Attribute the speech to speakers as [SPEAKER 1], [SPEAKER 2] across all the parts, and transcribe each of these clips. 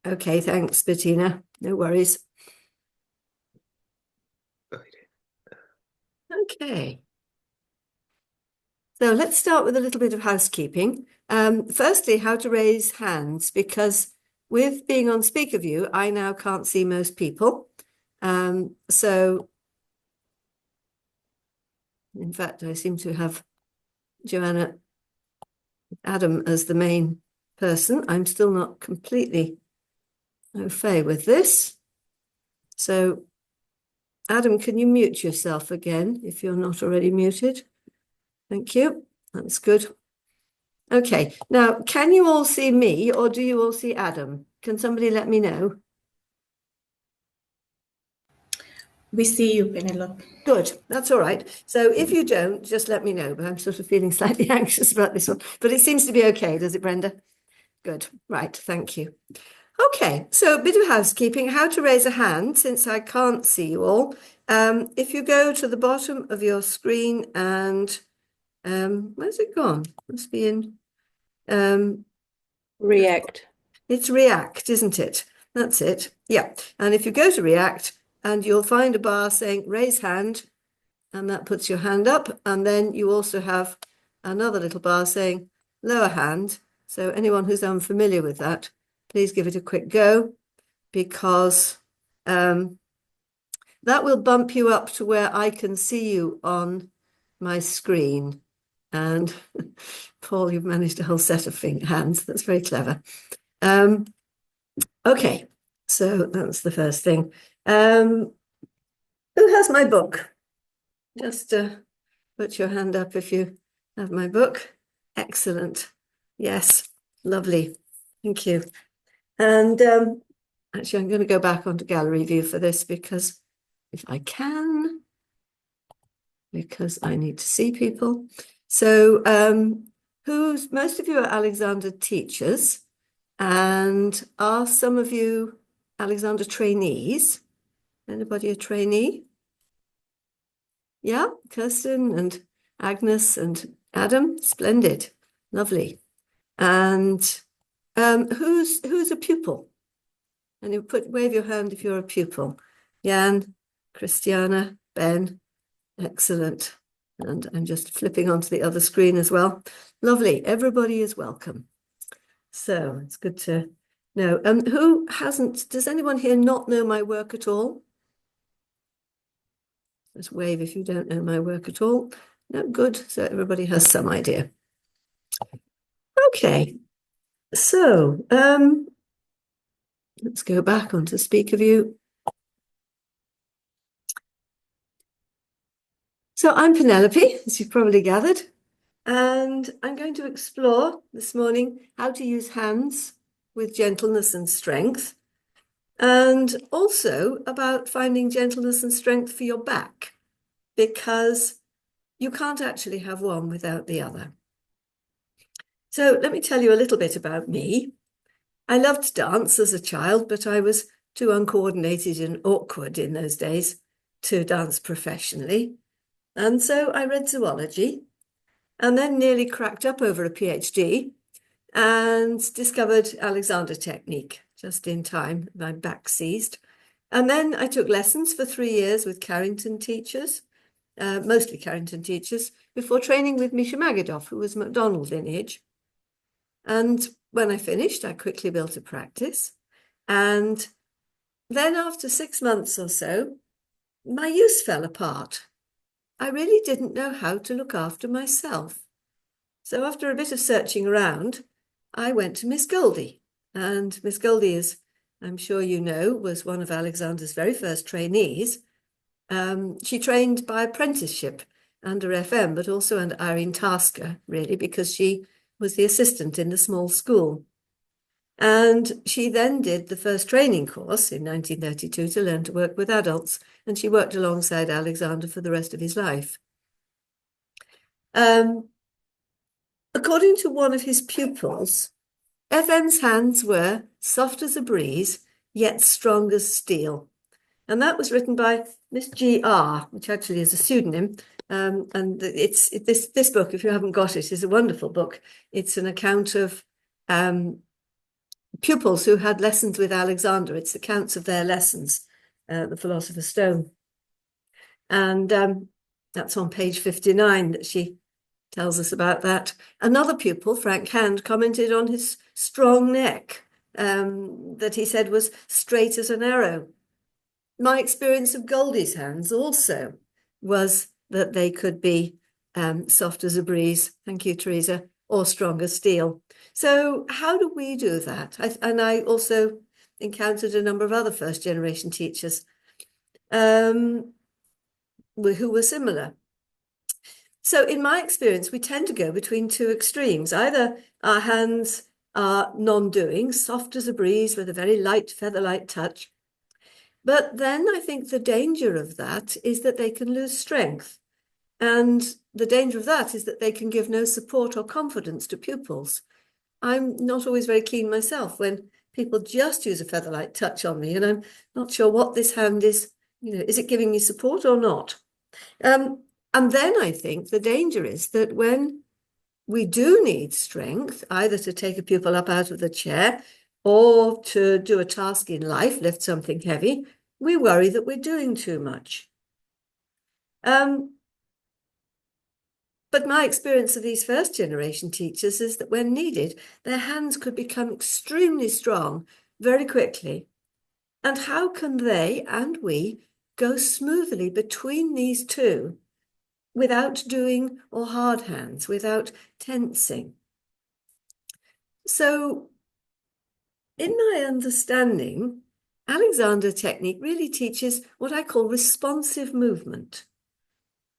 [SPEAKER 1] Okay, thanks, Bettina. No worries. Okay. So let's start with a little bit of housekeeping. Firstly, how to raise hands, because with being on speaker view, I now can't see most people. So in fact, I seem to have Joanna Adam as the main person. I'm still not completely au fait with this. So Adam, can you mute yourself again if you're not already muted? Thank you. That's good. Okay, now, can you all see me or do you all see Adam? Can somebody let me know?
[SPEAKER 2] We see you, Penelope.
[SPEAKER 1] Good, that's all right. So if you don't, just let me know, but I'm sort of feeling slightly anxious about this one. But it seems to be okay, does it, Brenda? Good, right, thank you. Okay, so a bit of housekeeping, how to raise a hand, since I can't see you all. If you go to the bottom of your screen and, where's it gone? Must be in...
[SPEAKER 3] React.
[SPEAKER 1] It's React, isn't it? That's it. Yeah. And if you go to React, and you'll find a bar saying raise hand, and that puts your hand up. And then you also have another little bar saying lower hand. So anyone who's unfamiliar with that, please give it a quick go, because that will bump you up to where I can see you on my screen. And Paul, you've managed a whole set of hands. That's very clever. Okay, so that's the first thing. Who has my book? Just put your hand up if you have my book. Excellent. Yes, lovely. Thank you. And actually, I'm going to go back onto gallery view for this, because if I can, because I need to see people. So most of you are Alexander teachers, and are some of you Alexander trainees? Anybody a trainee? Yeah, Kirsten and Agnes and Adam. Splendid, lovely. And who's a pupil? And you wave your hand if you're a pupil. Jan, Christiana, Ben, excellent. And I'm just flipping onto the other screen as well. Lovely, everybody is welcome. So it's good to know. Who hasn't, does anyone here not know my work at all? Just wave if you don't know my work at all. No, good. So everybody has some idea. Okay. So let's go back onto speaker view. So I'm Penelope, as you've probably gathered, and I'm going to explore this morning how to use hands with gentleness and strength, and also about finding gentleness and strength for your back, because you can't actually have one without the other. So let me tell you a little bit about me. I loved dance as a child, but I was too uncoordinated and awkward in those days to dance professionally. And so I read zoology, and then nearly cracked up over a PhD and discovered Alexander technique just in time. My back seized. And then I took lessons for 3 years with Carrington teachers, mostly Carrington teachers, before training with Misha Magadoff, who was MacDonald lineage. And when I finished, I quickly built a practice. And then after 6 months or so, my use fell apart. I really didn't know how to look after myself. So after a bit of searching around, I went to Miss Goldie. And Miss Goldie, is, I'm sure you know, was one of Alexander's very first trainees. She trained by apprenticeship under FM, but also under Irene Tasker, really, because she was the assistant in the small school. And she then did the first training course in 1932 to learn to work with adults, and she worked alongside Alexander for the rest of his life. According to one of his pupils, FM's hands were soft as a breeze, yet strong as steel. And that was written by Miss G.R., which actually is a pseudonym. And this book, if you haven't got it, is a wonderful book. It's an account of pupils who had lessons with Alexander. It's accounts of their lessons, the Philosopher's Stone. And that's on page 59 that she tells us about that. Another pupil, Frank Hand, commented on his strong neck, that he said was straight as an arrow. My experience of Goldie's hands also was that they could be soft as a breeze, thank you, Teresa, or strong as steel. So how do we do that? And I also encountered a number of other first-generation teachers who were similar. So in my experience, we tend to go between two extremes. Either our hands are non-doing, soft as a breeze with a very light, feather-light touch. But then I think the danger of that is that they can lose strength. And the danger of that is that they can give no support or confidence to pupils. I'm not always very keen myself when people just use a feather-light touch on me, and I'm not sure what this hand is, is it giving me support or not? And then I think the danger is that when we do need strength, either to take a pupil up out of the chair or to do a task in life, lift something heavy, we worry that we're doing too much. But my experience of these first-generation teachers is that when needed, their hands could become extremely strong very quickly. And how can they and we go smoothly between these two without doing or hard hands, without tensing? So in my understanding, Alexander technique really teaches what I call responsive movement.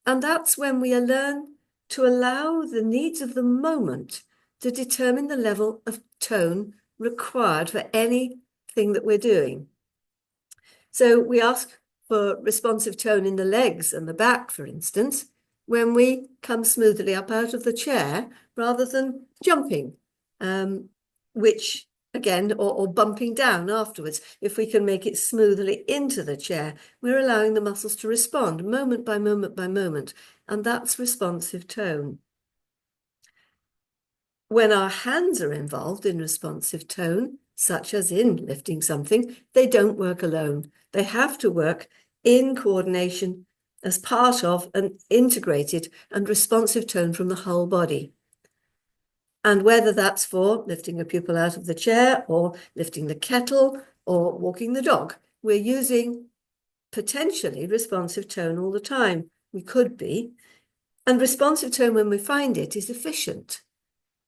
[SPEAKER 1] And that's when we learn to allow the needs of the moment to determine the level of tone required for anything that we're doing. So we ask for responsive tone in the legs and the back, for instance, when we come smoothly up out of the chair rather than jumping, which again, or bumping down afterwards. If we can make it smoothly into the chair, we're allowing the muscles to respond moment by moment by moment, and that's responsive tone. When our hands are involved in responsive tone, such as in lifting something, they don't work alone. They have to work in coordination as part of an integrated and responsive tone from the whole body. And whether that's for lifting a pupil out of the chair or lifting the kettle or walking the dog, we're using potentially responsive tone all the time. We could be. And responsive tone, when we find it, is efficient.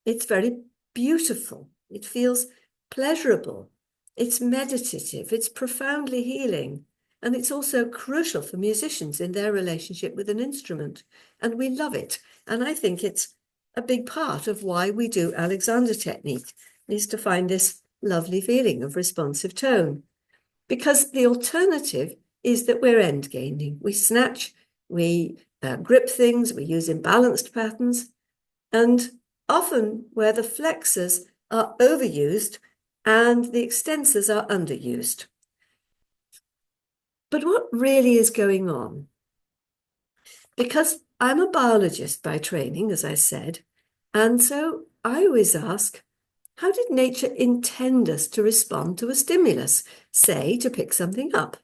[SPEAKER 1] It's very beautiful. It feels pleasurable. It's meditative. It's profoundly healing. And it's also crucial for musicians in their relationship with an instrument. And we love it. And I think it's a big part of why we do Alexander technique, is to find this lovely feeling of responsive tone. Because the alternative is that we're end gaining. We snatch, we grip things, we use imbalanced patterns, and often where the flexors are overused and the extensors are underused. But what really is going on? Because I'm a biologist by training, as I said, and so I always ask, how did nature intend us to respond to a stimulus, say, to pick something up?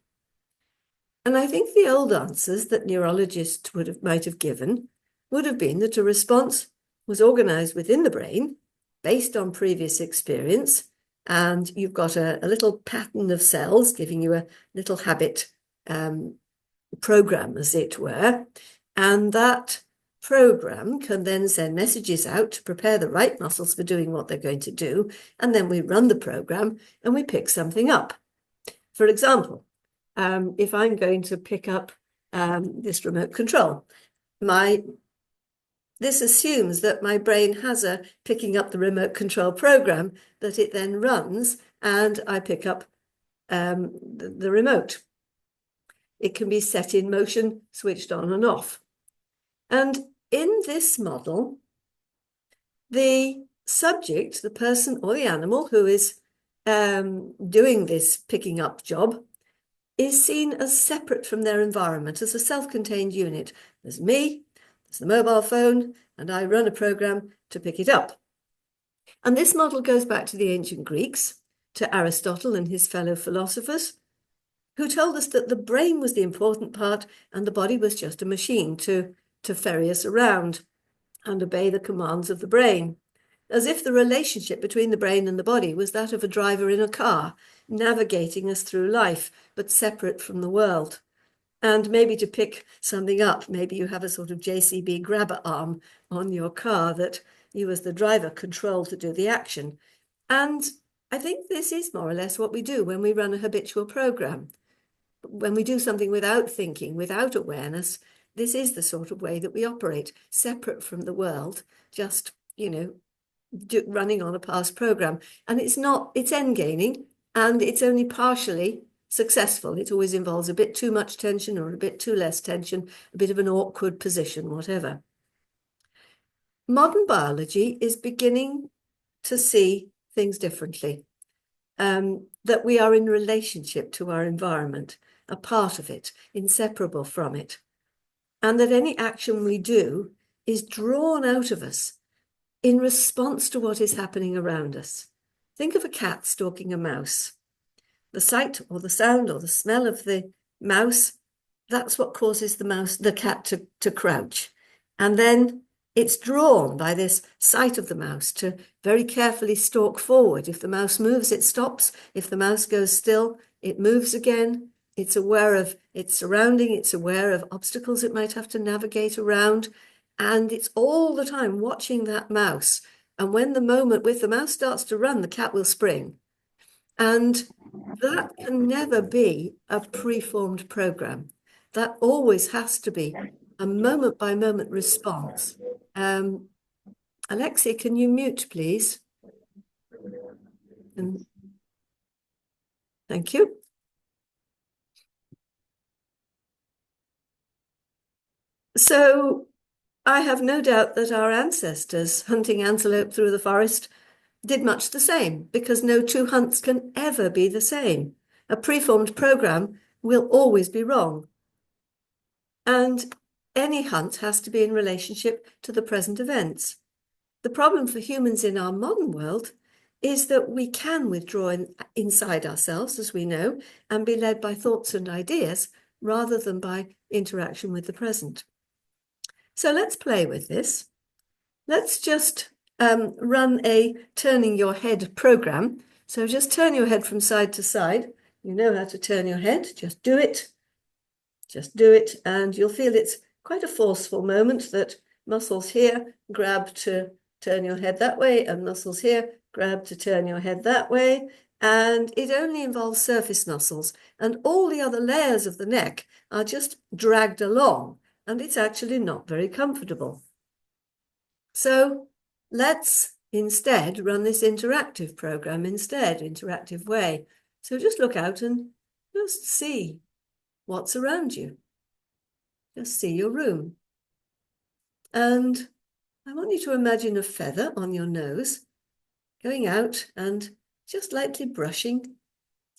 [SPEAKER 1] And I think the old answers that neurologists might have given would have been that a response was organized within the brain based on previous experience, and you've got a little pattern of cells giving you a little habit program, as it were, and that program can then send messages out to prepare the right muscles for doing what they're going to do, and then we run the program and we pick something up. For example, if I'm going to pick up this remote control, this assumes that my brain has a picking up the remote control program that it then runs, and I pick up the remote. It can be set in motion, switched on and off. And in this model, the subject, the person or the animal who is doing this picking up job, is seen as separate from their environment, as a self-contained unit. There's me, there's the mobile phone, and I run a program to pick it up. And this model goes back to the ancient Greeks, to Aristotle and his fellow philosophers, who told us that the brain was the important part and the body was just a machine to ferry us around and obey the commands of the brain, as if the relationship between the brain and the body was that of a driver in a car, navigating us through life, but separate from the world. And maybe to pick something up, maybe you have a sort of JCB grabber arm on your car that you as the driver control to do the action. And I think this is more or less what we do when we run a habitual program. When we do something without thinking, without awareness, this is the sort of way that we operate, separate from the world, just, running on a past program. And it's end gaining, and it's only partially successful. It always involves a bit too much tension or a bit too less tension, a bit of an awkward position, whatever. Modern biology is beginning to see things differently, that we are in relationship to our environment, a part of it, inseparable from it, and that any action we do is drawn out of us in response to what is happening around us. Think of a cat stalking a mouse. The sight or the sound or the smell of the mouse, that's what causes the cat to crouch. And then it's drawn by this sight of the mouse to very carefully stalk forward. If the mouse moves, it stops. If the mouse goes still, it moves again. It's aware of its surrounding. It's aware of obstacles it might have to navigate around. And it's all the time watching that mouse. And when the mouse starts to run, the cat will spring. And that can never be a preformed program. That always has to be a moment-by-moment response. Alexia, can you mute, please? Thank you. So I have no doubt that our ancestors hunting antelope through the forest did much the same, because no two hunts can ever be the same. A preformed program will always be wrong. And any hunt has to be in relationship to the present events. The problem for humans in our modern world is that we can withdraw inside ourselves, as we know, and be led by thoughts and ideas rather than by interaction with the present. So let's play with this. Let's just run a turning your head program. So just turn your head from side to side. You know how to turn your head, just do it. Just do it, and you'll feel it's quite a forceful moment, that muscles here grab to turn your head that way, and muscles here grab to turn your head that way. And it only involves surface muscles, and all the other layers of the neck are just dragged along, and it's actually not very comfortable. So let's instead run this interactive program interactive way. So just look out and just see what's around you. Just see your room. And I want you to imagine a feather on your nose going out and just lightly brushing.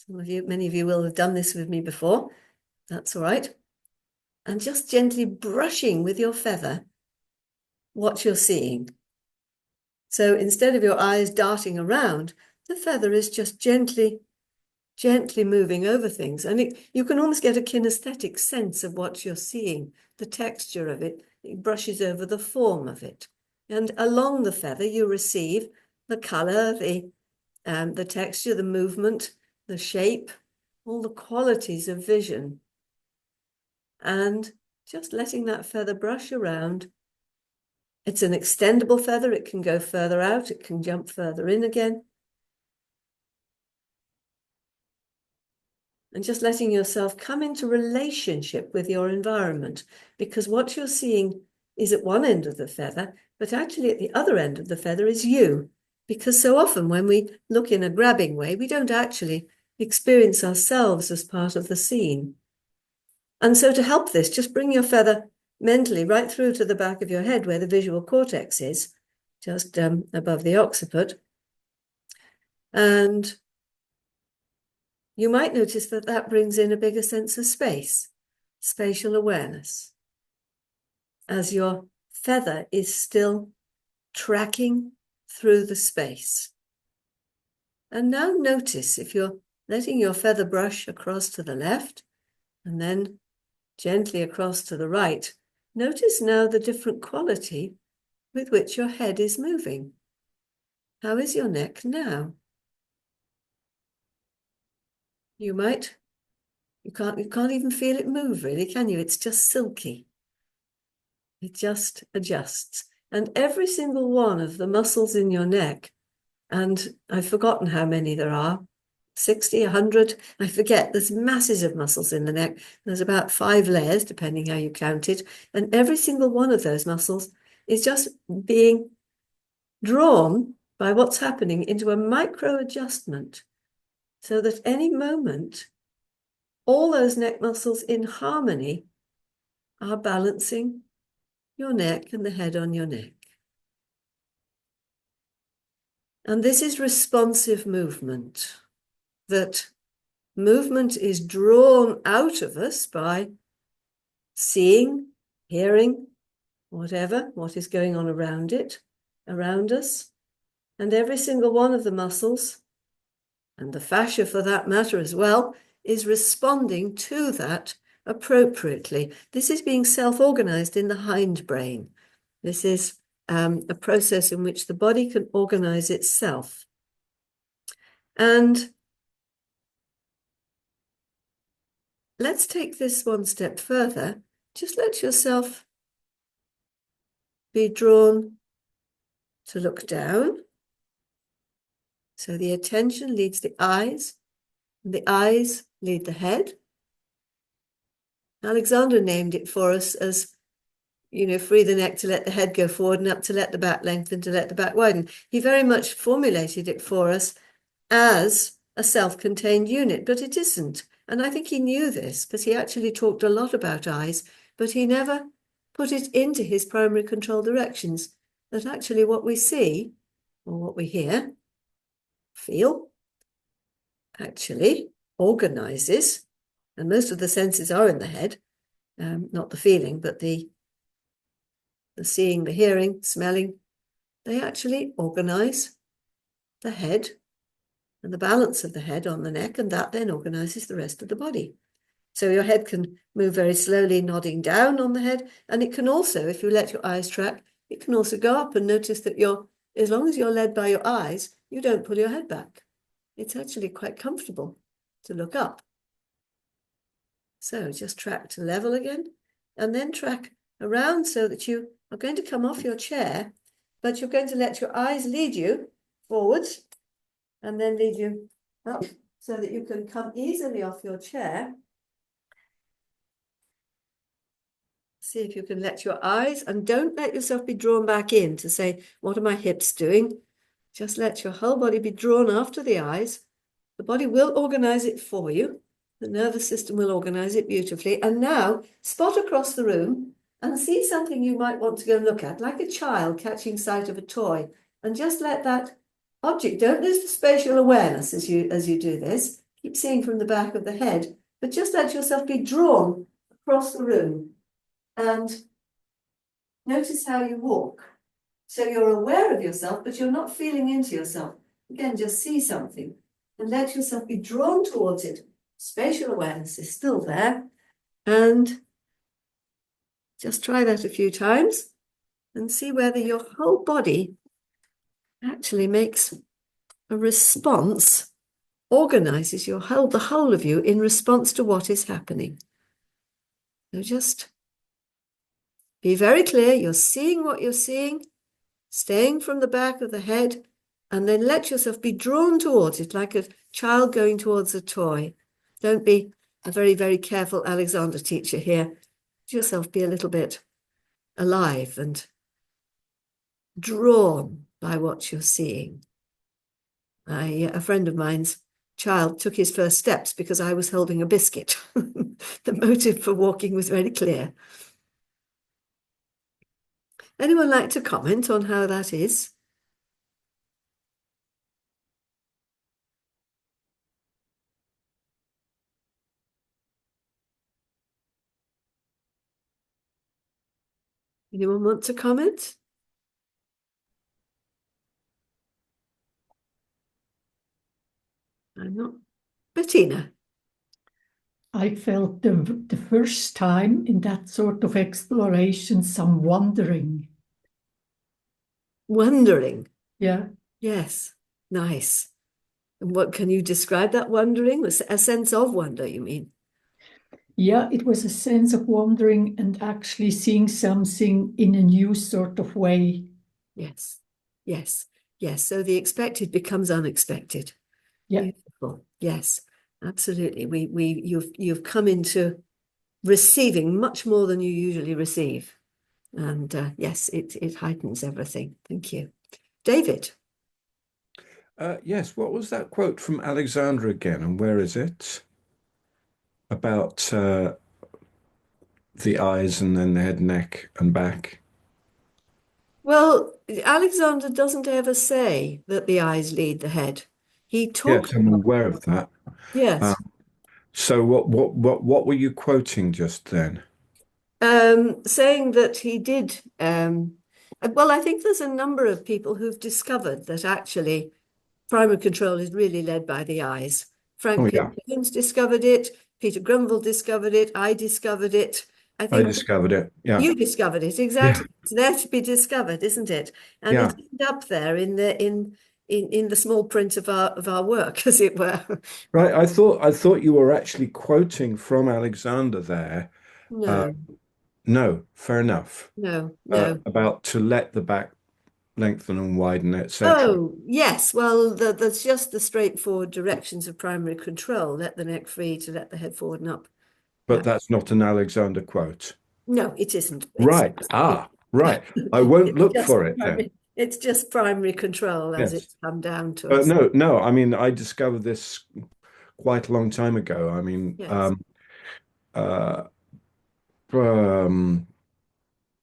[SPEAKER 1] Many of you will have done this with me before. That's all right. And just gently brushing with your feather what you're seeing. So instead of your eyes darting around, the feather is just gently moving over things. And you can almost get a kinesthetic sense of what you're seeing, the texture of it. It brushes over the form of it. And along the feather, you receive the color, the texture, the movement, the shape, all the qualities of vision. And just letting that feather brush around. It's an extendable feather. It can go further out. It can jump further in again. And just letting yourself come into relationship with your environment, because what you're seeing is at one end of the feather, but actually at the other end of the feather is you. Because so often when we look in a grabbing way, we don't actually experience ourselves as part of the scene. And so to help this, just bring your feather mentally right through to the back of your head where the visual cortex is, just above the occiput. And you might notice that that brings in a bigger sense of space, spatial awareness, as your feather is still tracking through the space. And now notice if you're letting your feather brush across to the left and then gently across to the right. Notice now the different quality with which your head is moving. How is your neck now? You can't even feel it move really, can you? It's just silky. It just adjusts. And every single one of the muscles in your neck, and I've forgotten how many there are, 60, 100, I forget. There's masses of muscles in the neck. There's about 5 layers, depending how you count it. And every single one of those muscles is just being drawn by what's happening into a micro adjustment, so that any moment, all those neck muscles in harmony are balancing your neck and the head on your neck. And this is responsive movement. That movement is drawn out of us by seeing, hearing, whatever, what is going on around us. And every single one of the muscles, and the fascia for that matter as well, is responding to that appropriately. This is being self-organized in the hindbrain. This is a process in which the body can organize itself. And let's take this one step further. Just let yourself be drawn to look down. So the attention leads the eyes, and the eyes lead the head. Alexander named it for us as, free the neck to let the head go forward and up to let the back lengthen, to let the back widen. He very much formulated it for us as a self-contained unit, but it isn't. And I think he knew this because he actually talked a lot about eyes, but he never put it into his primary control directions, that actually what we see or what we hear, feel, actually organizes, and most of the senses are in the head, not the feeling, but the seeing, the hearing, smelling, they actually organize the head and the balance of the head on the neck, and that then organizes the rest of the body. So your head can move very slowly, nodding down on the head, and it can also, if you let your eyes track, it can also go up, and notice that as long as you're led by your eyes, you don't pull your head back. It's actually quite comfortable to look up. So just track to level again, and then track around so that you are going to come off your chair, but you're going to let your eyes lead you forwards and then lead you up so that you can come easily off your chair. See if you can let your eyes, and don't let yourself be drawn back in to say, what are my hips doing? Just let your whole body be drawn after the eyes. The body will organize it for you. The nervous system will organize it beautifully. And now spot across the room and see something you might want to go and look at, like a child catching sight of a toy. And just let that object, don't lose the spatial awareness as you do this. Keep seeing from the back of the head, but just let yourself be drawn across the room. And notice how you walk. So you're aware of yourself, but you're not feeling into yourself. Again, just see something and let yourself be drawn towards it. Spatial awareness is still there. And just try that a few times and see whether your whole body actually makes a response, organizes the whole of you in response to what is happening. So just be very clear, you're seeing what you're seeing, staying from the back of the head, and then let yourself be drawn towards it like a child going towards a toy. Don't be a very, very careful Alexander teacher here. Let yourself be a little bit alive and drawn by what you're seeing. A friend of mine's child took his first steps because I was holding a biscuit. The motive for walking was very clear. Anyone like to comment on how that is? Anyone want to comment? I'm not. Bettina,
[SPEAKER 3] I felt the first time in that sort of exploration some wondering.
[SPEAKER 1] wondering.
[SPEAKER 3] Yeah.
[SPEAKER 1] Yes, nice. And what can you describe that wondering? A sense of wonder, you mean?
[SPEAKER 3] Yeah, it was a sense of wondering and actually seeing something in a new sort of way.
[SPEAKER 1] Yes, yes, yes. So the expected becomes unexpected.
[SPEAKER 3] Yeah.
[SPEAKER 1] Beautiful. Yes, absolutely. You've come into receiving much more than you usually receive. And yes, it heightens everything. Thank you. David.
[SPEAKER 4] Yes, what was that quote from Alexandra again, and where is it? About the eyes and then the head, neck, and back.
[SPEAKER 1] Well, Alexander doesn't ever say that the eyes lead the head. He talks
[SPEAKER 4] Yes, I'm
[SPEAKER 1] about,
[SPEAKER 4] aware of that.
[SPEAKER 1] yes.
[SPEAKER 4] So what were you quoting just then?
[SPEAKER 1] Saying that he did. Well, I think there's a number of people who've discovered that actually primary control is really led by the eyes.
[SPEAKER 4] Oh
[SPEAKER 1] Frank
[SPEAKER 4] yeah,
[SPEAKER 1] Jones discovered it. Peter Grunwald discovered it. I discovered it. I
[SPEAKER 4] I
[SPEAKER 1] think
[SPEAKER 4] discovered it. Yeah,
[SPEAKER 1] you discovered it
[SPEAKER 4] yeah,
[SPEAKER 1] exactly. It's there to be discovered, isn't it? And
[SPEAKER 4] yeah.
[SPEAKER 1] it's up there in the small print of our work, as it were.
[SPEAKER 4] Right. I thought you were actually quoting from Alexander there. Uh,
[SPEAKER 1] No,
[SPEAKER 4] no, fair enough.
[SPEAKER 1] no, no.
[SPEAKER 4] About to let the back lengthen and widen, etc.
[SPEAKER 1] Oh, yes. Well, there's just the straightforward directions of primary control. Let the neck free to let the head forward and up.
[SPEAKER 4] But
[SPEAKER 1] Yeah.
[SPEAKER 4] that's not an Alexander quote.
[SPEAKER 1] No, it isn't.
[SPEAKER 4] Right. Ah, right. I won't
[SPEAKER 1] It's
[SPEAKER 4] look
[SPEAKER 1] just
[SPEAKER 4] for it then.
[SPEAKER 1] it's just primary control as
[SPEAKER 4] Yes.
[SPEAKER 1] it's come down to us.
[SPEAKER 4] No, no. I mean, I discovered this quite a long time ago. I mean,
[SPEAKER 1] Yes.
[SPEAKER 4] uh, um,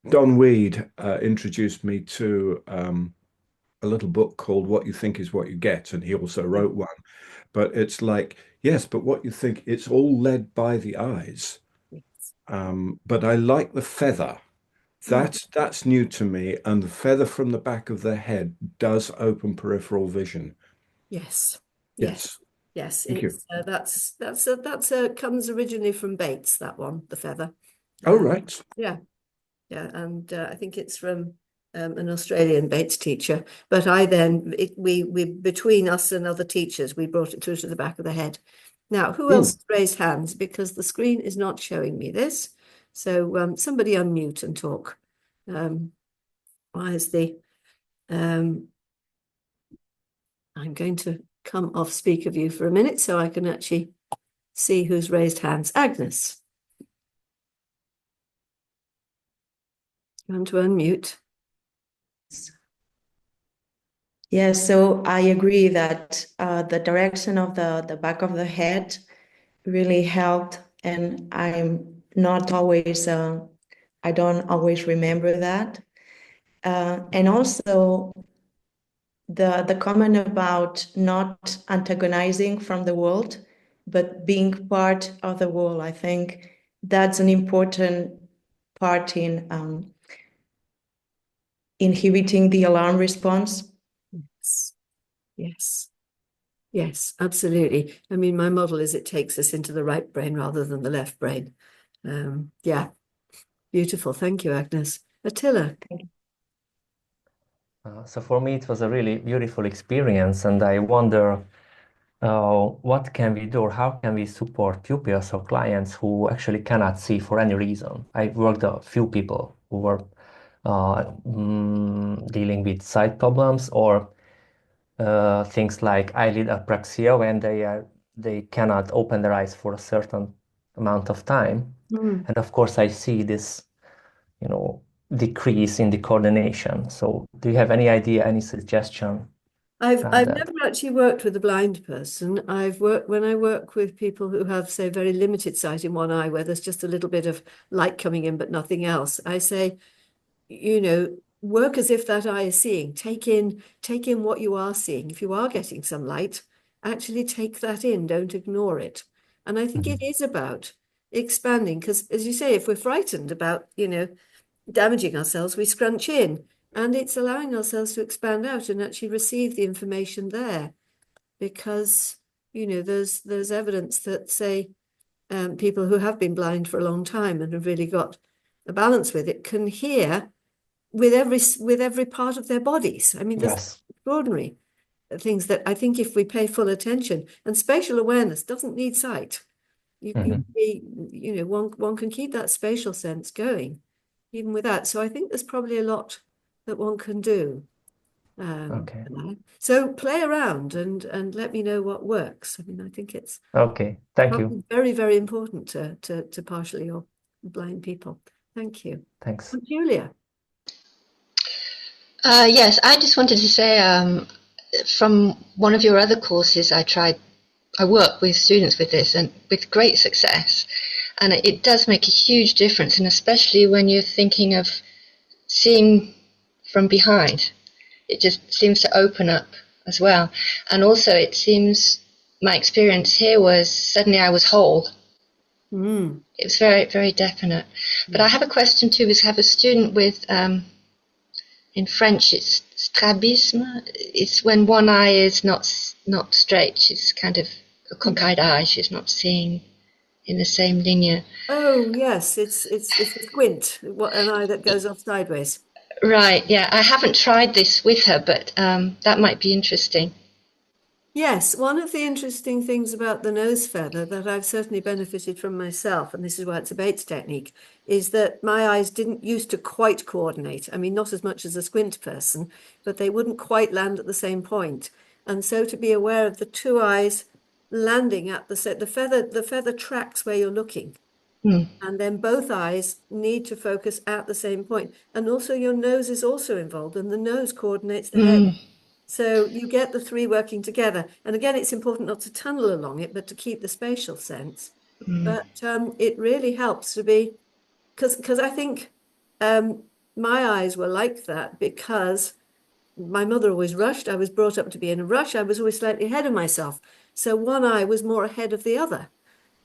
[SPEAKER 4] Don Weed introduced me to a little book called What You Think Is What You Get, and he also
[SPEAKER 1] Yeah.
[SPEAKER 4] wrote one. But it's like, yes, but what you think, it's all led by the eyes.
[SPEAKER 1] Yes.
[SPEAKER 4] But I like the feather.
[SPEAKER 1] Mm.
[SPEAKER 4] That's new to me, and the feather from the back of the head does open peripheral vision.
[SPEAKER 1] Yes. Yes.
[SPEAKER 4] Yes,
[SPEAKER 1] Yes.
[SPEAKER 4] thank you.
[SPEAKER 1] It's that's a comes originally from Bates, that one, the feather.
[SPEAKER 4] Oh,
[SPEAKER 1] Uh,
[SPEAKER 4] right.
[SPEAKER 1] yeah. Yeah, and I think it's from an Australian Bates teacher. But we between us and other teachers, we brought it through to the back of the head. Now, who
[SPEAKER 4] Mm.
[SPEAKER 1] else raised hands? Because the screen is not showing me this. So somebody unmute and talk. Why is the I'm going to come off speaker view for a minute so I can actually see who's raised hands. Agnes, going to unmute.
[SPEAKER 5] Yes, so I agree that the direction of the back of the head really helped, and I don't always remember that. And also the comment about not antagonizing from the world, but being part of the world. I think that's an important part in inhibiting the alarm response.
[SPEAKER 1] Yes, yes. Yes, absolutely. I mean, my model is it takes us into the right brain rather than the left brain. Yeah, beautiful. Thank you, Agnes. Attila.
[SPEAKER 6] So for me, it was a really beautiful experience, and I wonder what can we do or how can we support pupils or clients who actually cannot see for any reason. I worked a few people who were dealing with sight problems or things like eyelid apraxia when they cannot open their eyes for a certain amount of time.
[SPEAKER 1] Mm.
[SPEAKER 6] And of course, I see this, decrease in the coordination. So do you have any idea, any suggestion
[SPEAKER 1] I've
[SPEAKER 6] that?
[SPEAKER 1] never actually worked with a blind person. I've worked when I work with people who have, say, very limited sight in one eye, where there's just a little bit of light coming in, but nothing else. I say, work as if that eye is seeing. Take in what you are seeing. If you are getting some light, actually take that in. Don't ignore it. And I think it
[SPEAKER 6] Mhm.
[SPEAKER 1] is about expanding, because as you say, if we're frightened about, damaging ourselves, we scrunch in. And it's allowing ourselves to expand out and actually receive the information there. Because there's evidence that say people who have been blind for a long time and have really got a balance with it can hear with every part of their bodies. I mean, there's
[SPEAKER 6] Yes.
[SPEAKER 1] extraordinary things that I think if we pay full attention, and spatial awareness doesn't need sight. One can keep that spatial sense going even with that. So I think there's probably a lot that one can do.
[SPEAKER 6] Okay.
[SPEAKER 1] So play around and let me know what works. I mean, I think it's
[SPEAKER 6] Okay. Thank you.
[SPEAKER 1] probably very, very important to partially or blind people. Thank you.
[SPEAKER 6] Thanks.
[SPEAKER 1] And Julia.
[SPEAKER 7] Yes, I just wanted to say, from one of your other courses, I work with students with this and with great success. And it does make a huge difference, and especially when you're thinking of seeing from behind. It just seems to open up as well. And also it seems, my experience here was suddenly I was whole. It was very, very definite. But I have a question too, because I have a student with, in French it's strabisme. It's when one eye is not straight. She's kind of a cockeyed eye. She's not seeing in the same linear.
[SPEAKER 1] Oh yes, it's a squint, an eye that goes off sideways.
[SPEAKER 7] Right, yeah. I haven't tried this with her, but that might be interesting.
[SPEAKER 1] Yes, one of the interesting things about the nose feather that I've certainly benefited from myself, and this is why it's a Bates technique, is that my eyes didn't used to quite coordinate. I mean, not as much as a squint person, but they wouldn't quite land at the same point. And so to be aware of the two eyes landing at the feather tracks where you're looking. And then both eyes need to focus at the same point. And also your nose is also involved, and the nose coordinates the head. So you get the three working together. And again, it's important not to tunnel along it, but to keep the spatial sense. But it really helps to be, because I think my eyes were like that because my mother always rushed. I was brought up to be in a rush. I was always slightly ahead of myself. So one eye was more ahead of the other.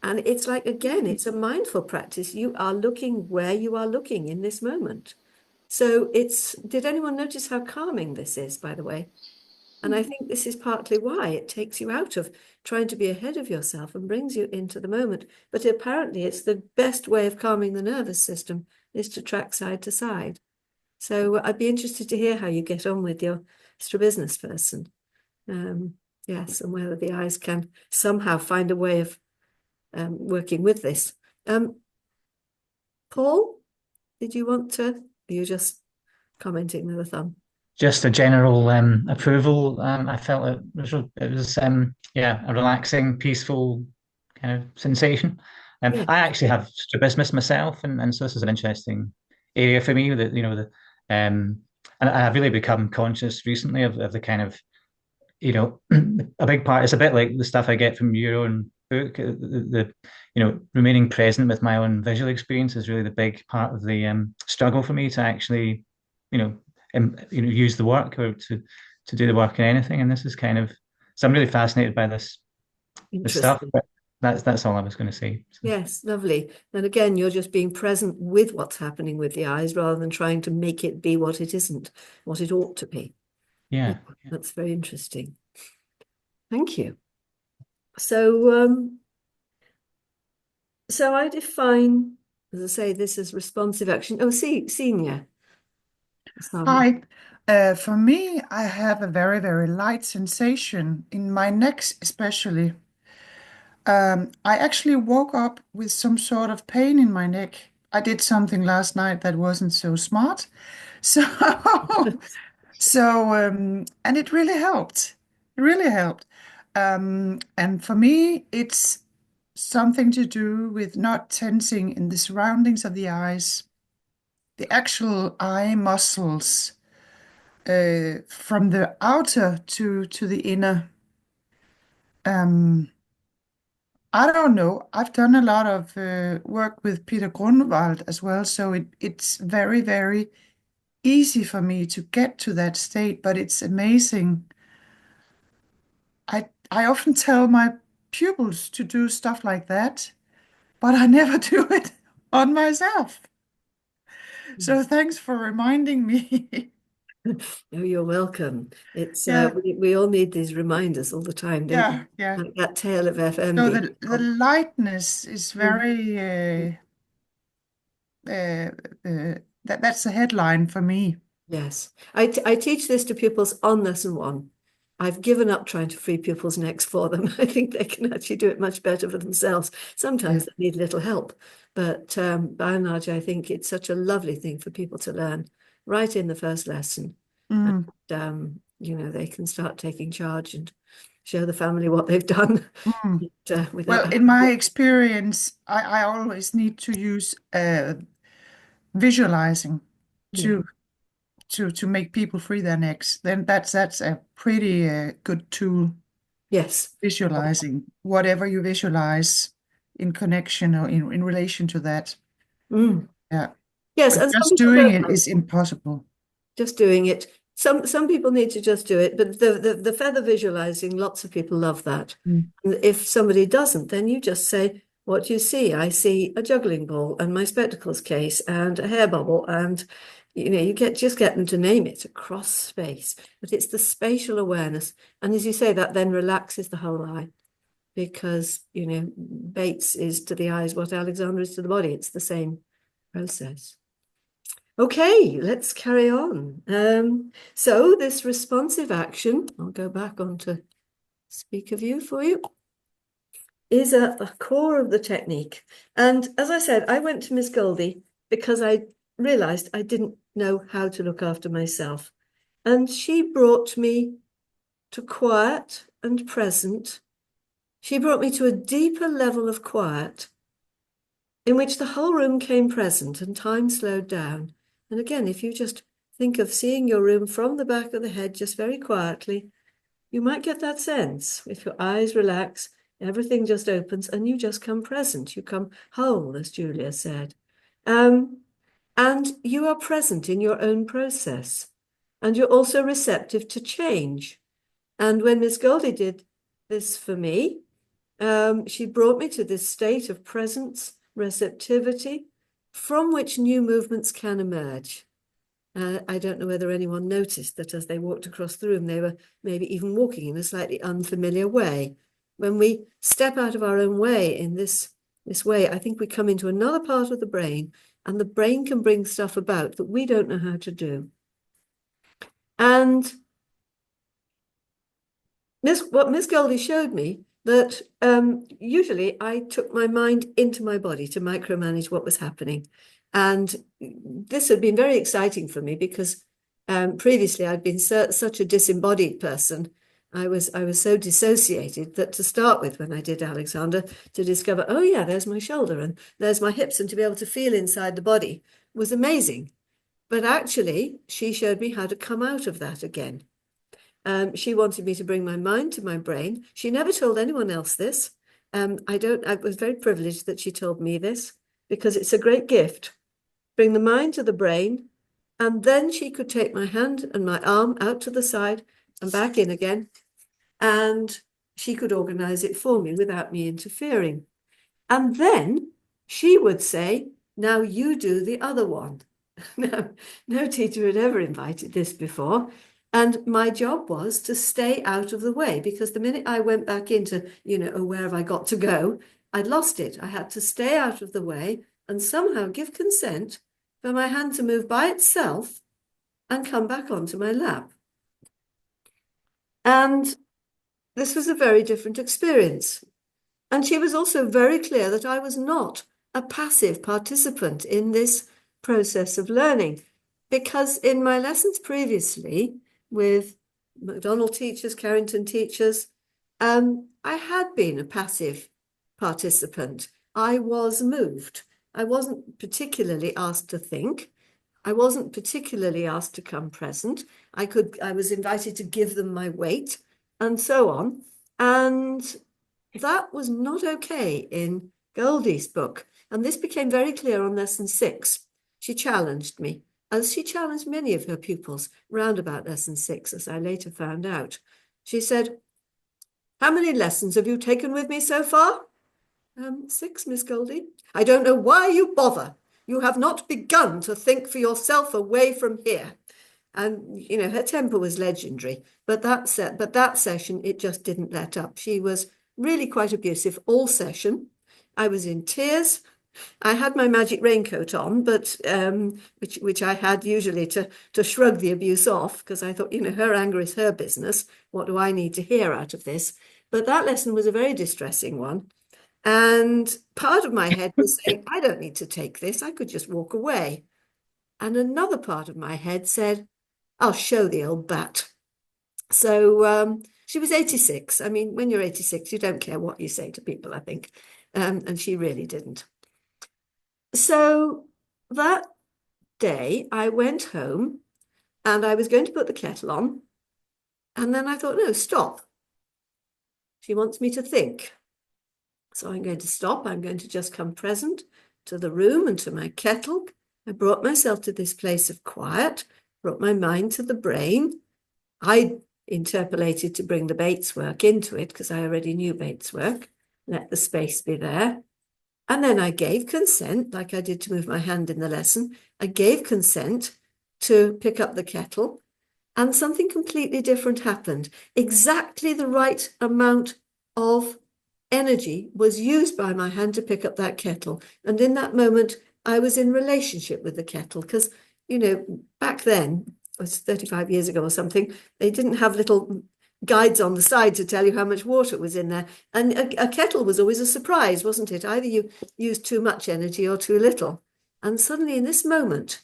[SPEAKER 1] And it's like, again, it's a mindful practice. You are looking where you are looking in this moment. So did anyone notice how calming this is, by the way? And I think this is partly why it takes you out of trying to be ahead of yourself and brings you into the moment. But apparently it's the best way of calming the nervous system is to track side to side. So I'd be interested to hear how you get on with your strabismus person. Yes, and whether the eyes can somehow find a way of working with this. Paul, did you want to? Are you just commenting with a thumb?
[SPEAKER 8] Just a general approval. I felt it was a relaxing, peaceful kind of sensation.
[SPEAKER 1] Yeah.
[SPEAKER 8] I actually have strabismus myself, and so this is an interesting area for me. And I've really become conscious recently of the kind of, a big part. It's a bit like the stuff I get from your own book. Remaining present with my own visual experience is really the big part of the struggle for me to actually, use the work or to do the work in anything. And this is kind of, so I'm really fascinated by this stuff. But that's all I was going to say. So.
[SPEAKER 1] Yes, lovely. And again, you're just being present with what's happening with the eyes rather than trying to make it be what it isn't, what it ought to be.
[SPEAKER 8] Yeah.
[SPEAKER 1] That's very interesting. Thank you. So, so I define, as I say, this as responsive action. Oh, senior.
[SPEAKER 9] Hi. For me, I have a very, very light sensation in my neck, especially. I actually woke up with some sort of pain in my neck. I did something last night that wasn't so smart. So, and it really helped. It really helped. And for me, it's something to do with not tensing in the surroundings of the eyes, the actual eye muscles, from the outer to the inner. I don't know. I've done a lot of work with Peter Grunwald as well, so it's very, very easy for me to get to that state, but it's amazing. I often tell my pupils to do stuff like that, but I never do it on myself. So thanks for reminding me.
[SPEAKER 1] Oh, you're welcome. It's
[SPEAKER 9] Yeah,
[SPEAKER 1] we all need these reminders all the time, don't we?
[SPEAKER 9] yeah.
[SPEAKER 1] Like that tale of FM
[SPEAKER 9] So
[SPEAKER 1] being
[SPEAKER 9] the lightness is
[SPEAKER 1] Mm.
[SPEAKER 9] very that's the headline for me.
[SPEAKER 1] Yes. I teach this to pupils on lesson 1. I've given up trying to free pupils' necks for them. I think they can actually do it much better for themselves. Sometimes they need a little help, but by and large, I think it's such a lovely thing for people to learn right in the first lesson.
[SPEAKER 9] Mm.
[SPEAKER 1] And, they can start taking charge and show the family what they've done
[SPEAKER 9] Mm.
[SPEAKER 1] without
[SPEAKER 9] Well, in my experience, I always need to use visualizing
[SPEAKER 1] Yeah.
[SPEAKER 9] to make people free their necks. Then that's a pretty good tool.
[SPEAKER 1] Yes.
[SPEAKER 9] Visualizing whatever you visualize in connection or in relation to that.
[SPEAKER 1] Mm.
[SPEAKER 9] Yeah.
[SPEAKER 1] Yes,
[SPEAKER 9] But
[SPEAKER 1] and some
[SPEAKER 9] just
[SPEAKER 1] people
[SPEAKER 9] doing
[SPEAKER 1] don't
[SPEAKER 9] it
[SPEAKER 1] like
[SPEAKER 9] is impossible.
[SPEAKER 1] just doing it. Some people need to just do it, but the feather visualizing, lots of people love that.
[SPEAKER 9] Mm.
[SPEAKER 1] And if somebody doesn't, then you just say, what do you see? I see a juggling ball and my spectacles case and a hair bubble, and you just get them to name it across space. But it's the spatial awareness. And as you say, that then relaxes the whole eye, because Bates is to the eyes what Alexander is to the body. It's the same process. Okay, let's carry on. So this responsive action, I'll go back onto speaker view for you, is at the core of the technique. And as I said, I went to Miss Goldie because I realized I didn't know how to look after myself. And she brought me to quiet and present. She brought me to a deeper level of quiet in which the whole room came present and time slowed down. And again, if you just think of seeing your room from the back of the head, just very quietly, you might get that sense. If your eyes relax, everything just opens and you just come present. You come whole, as Julia said. And you are present in your own process. And you're also receptive to change. And when Miss Goldie did this for me, she brought me to this state of presence, receptivity, from which new movements can emerge. I don't know whether anyone noticed that as they walked across the room, they were maybe even walking in a slightly unfamiliar way. When we step out of our own way in this way, I think we come into another part of the brain, and the brain can bring stuff about that we don't know how to do. And what Miss Goldie showed me that usually I took my mind into my body to micromanage what was happening. And this had been very exciting for me because previously I'd been such a disembodied person. I was so dissociated that to start with, when I did Alexander, to discover, oh yeah, there's my shoulder and there's my hips, and to be able to feel inside the body was amazing. But actually, she showed me how to come out of that again. She wanted me to bring my mind to my brain. She never told anyone else this. I was very privileged that she told me this, because it's a great gift. Bring the mind to the brain, and then she could take my hand and my arm out to the side and back in again, and she could organize it for me without me interfering. And then she would say, now you do the other one. No teacher had ever invited this before. And my job was to stay out of the way, because the minute I went back into, oh, where have I got to go? I'd lost it. I had to stay out of the way and somehow give consent for my hand to move by itself and come back onto my lap. And this was a very different experience. And she was also very clear that I was not a passive participant in this process of learning, because in my lessons previously with McDonald teachers, Carrington teachers, I had been a passive participant. I was moved. I wasn't particularly asked to think. I wasn't particularly asked to come present. I was invited to give them my weight and so on. And that was not okay in Goldie's book. And this became very clear on lesson 6. She challenged me, as she challenged many of her pupils round about lesson 6, as I later found out. She said, how many lessons have you taken with me so far? 6, Miss Goldie. I don't know why you bother. You have not begun to think for yourself away from here. And, you know, her temper was legendary, but that session, it just didn't let up. She was really quite abusive all session. I was in tears. I had my magic raincoat on, but which I had usually to shrug the abuse off, because I thought, you know, her anger is her business. What do I need to hear out of this? But that lesson was a very distressing one. And part of my head was saying, I don't need to take this. I could just walk away. And another part of my head said, I'll show the old bat. So she was 86. I mean, when you're 86, you don't care what you say to people, I think. And she really didn't. So that day I went home and I was going to put the kettle on. And then I thought, no, stop. She wants me to think. So I'm going to stop. I'm going to just come present to the room and to my kettle. I brought myself to this place of quiet, brought my mind to the brain. I interpolated to bring the Bates work into it because I already knew Bates work. Let the space be there. And then I gave consent, like I did to move my hand in the lesson. I gave consent to pick up the kettle, and something completely different happened. Exactly the right amount of energy was used by my hand to pick up that kettle. And in that moment, I was in relationship with the kettle because, you know, back then, it was 35 years ago or something, they didn't have little guides on the side to tell you how much water was in there. And a kettle was always a surprise, wasn't it? Either you used too much energy or too little. And suddenly in this moment,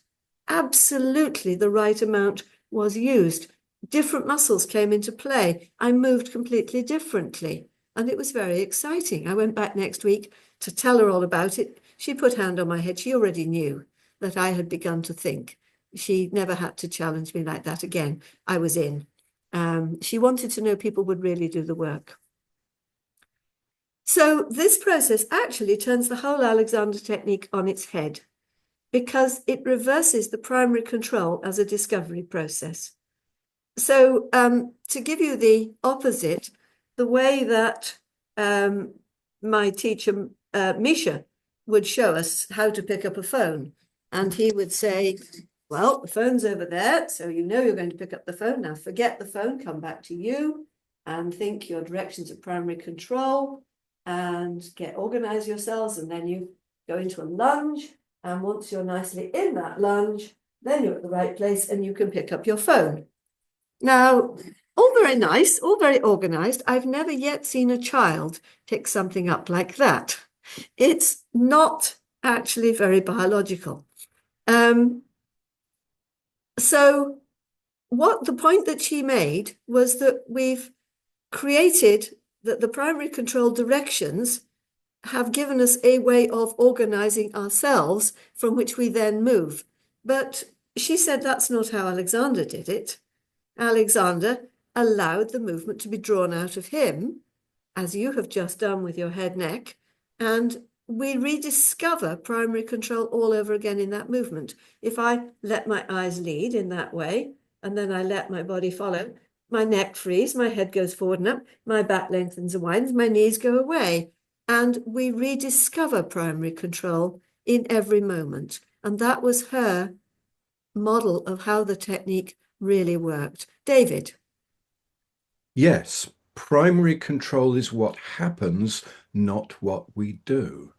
[SPEAKER 1] absolutely the right amount was used. Different muscles came into play. I moved completely differently. And it was very exciting. I went back next week to tell her all about it. She put hand on my head. She already knew that I had begun to think. She never had to challenge me like that again. I was in. She wanted to know people would really do the work. So this process actually turns the whole Alexander technique on its head because it reverses the primary control as a discovery process. So to give you the opposite, the way that my teacher, Misha, would show us how to pick up a phone. And he would say, well, the phone's over there, so you know you're going to pick up the phone. Now forget the phone, come back to you and think your directions of primary control and organize yourselves. And then you go into a lunge. And once you're nicely in that lunge, then you're at the right place and you can pick up your phone. Now, all very nice, all very organized. I've never yet seen a child pick something up like that. It's not actually very biological. So what the point that she made was that we've created that the primary control directions have given us a way of organizing ourselves from which we then move. But she said that's not how Alexander did it. Alexander allowed the movement to be drawn out of him, as you have just done with your head neck, and we rediscover primary control all over again in that movement. If I let my eyes lead in that way, and then I let my body follow, my neck frees, my head goes forward and up, my back lengthens and widens, my knees go away, and we rediscover primary control in every moment. And that was her model of how the technique really worked. David?
[SPEAKER 4] Yes, primary control is what happens, not what we do.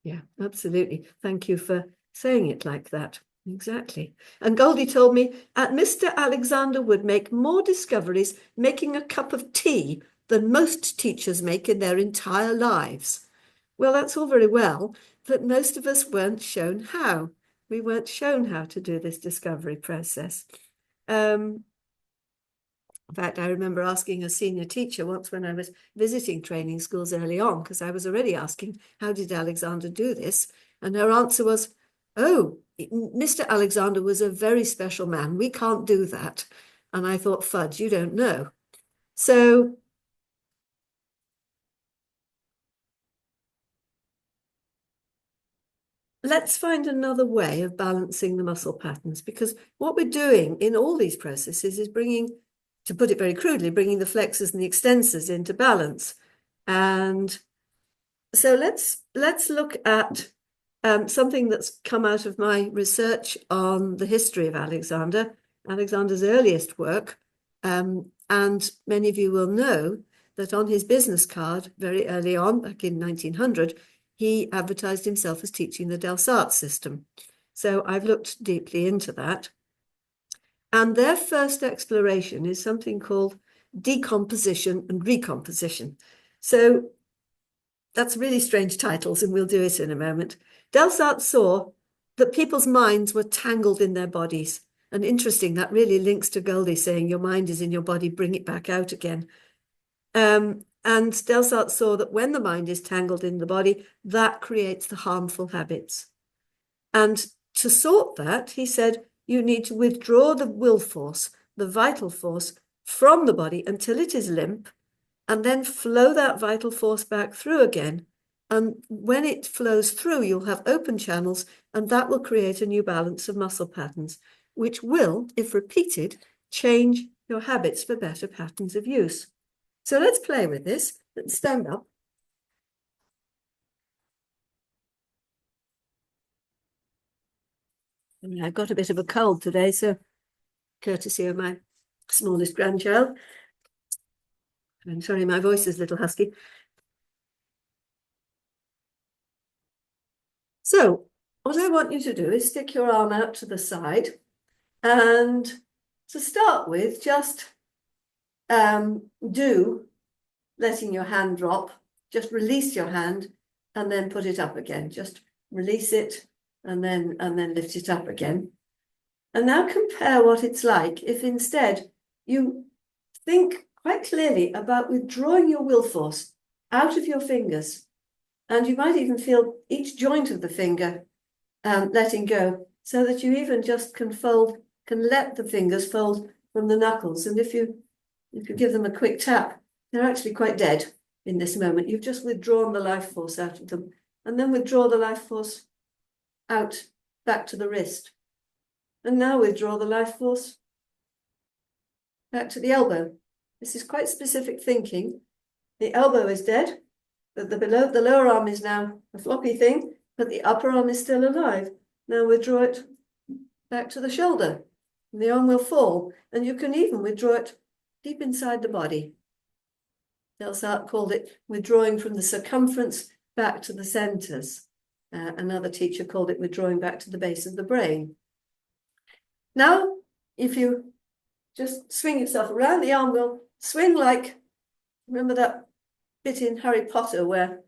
[SPEAKER 1] Yeah, absolutely. Thank you for saying it like that. Exactly. And Goldie told me Mr. Alexander would make more discoveries making a cup of tea than most teachers make in their entire lives. Well, that's all very well, but most of us weren't shown how. We weren't shown how to do this discovery process. In fact, I remember asking a senior teacher once when I was visiting training schools early on, because I was already asking, how did Alexander do this? And her answer was, oh, Mr. Alexander was a very special man. We can't do that. And I thought, fudge, you don't know. So let's find another way of balancing the muscle patterns, because what we're doing in all these processes is bringing, to put it very crudely, bringing the flexors and the extensors into balance. And so let's look at something that's come out of my research on the history of Alexander's earliest work. And many of you will know that on his business card, very early on, back in 1900, he advertised himself as teaching the Delsarte system. So I've looked deeply into that. And their first exploration is something called decomposition and recomposition. So that's really strange titles, and we'll do it in a moment. Delsarte saw that people's minds were tangled in their bodies. And interesting, that really links to Goldie saying, your mind is in your body, bring it back out again. And Delsarte saw that when the mind is tangled in the body, that creates the harmful habits. And to sort that, he said, you need to withdraw the will force, the vital force, from the body until it is limp, and then flow that vital force back through again. And when it flows through, you'll have open channels, and that will create a new balance of muscle patterns, which will, if repeated, change your habits for better patterns of use. So let's play with this. Let's stand up. I've got a bit of a cold today, so courtesy of my smallest grandchild. I'm sorry, my voice is a little husky. So what I want you to do is stick your arm out to the side, and to start with, just do letting your hand drop. Just release your hand and then put it up again. Just release it and then lift it up again. And now compare what it's like if instead you think quite clearly about withdrawing your will force out of your fingers. And you might even feel each joint of the finger letting go, so that you even just can let the fingers fold from the knuckles. And if you give them a quick tap, they're actually quite dead in this moment. You've just withdrawn the life force out of them. And then withdraw the life force out back to the wrist. And now withdraw the life force back to the elbow. This is quite specific thinking. The elbow is dead, but the lower arm is now a floppy thing, but the upper arm is still alive. Now withdraw it back to the shoulder. And the arm will fall, and you can even withdraw it deep inside the body. Delsarte called it withdrawing from the circumference back to the centers. Another teacher called it withdrawing back to the base of the brain. Now, if you just swing yourself around, the arm will swing like, remember that bit in Harry Potter where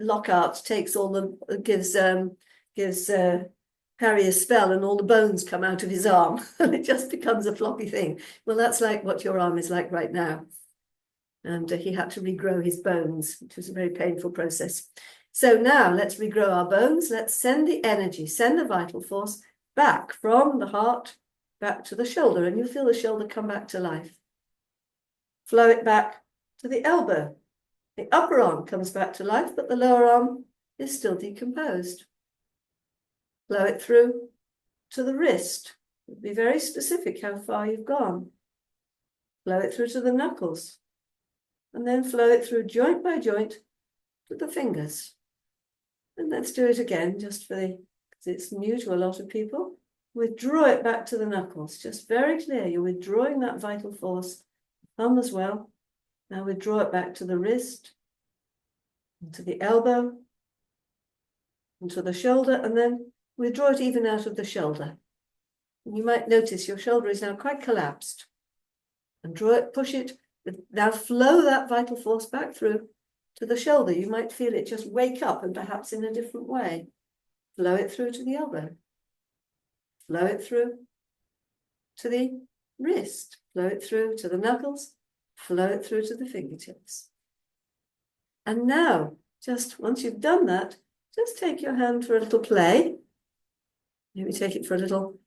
[SPEAKER 1] Lockhart takes all the gives Harry a spell, and all the bones come out of his arm, and it just becomes a floppy thing. Well, that's like what your arm is like right now. And he had to regrow his bones, which was a very painful process. So now let's regrow our bones. Let's send the energy, send the vital force back from the heart back to the shoulder, and you'll feel the shoulder come back to life. Flow it back to the elbow. The upper arm comes back to life, but the lower arm is still decomposed. Flow it through to the wrist. Be very specific how far you've gone. Flow it through to the knuckles. And then flow it through joint by joint to the fingers. And let's do it again, just because it's new to a lot of people. Withdraw it back to the knuckles. Just very clear. You're withdrawing that vital force. Thumb as well. Now withdraw it back to the wrist, and to the elbow, and to the shoulder, and then withdraw it even out of the shoulder. And you might notice your shoulder is now quite collapsed. And draw it, push it. Now flow that vital force back through to the shoulder. You might feel it just wake up, and perhaps in a different way. Flow it through to the elbow. Flow it through to the wrist. Flow it through to the knuckles. Flow it through to the fingertips. And now, just once you've done that, just take your hand for a little play. Maybe take it for a little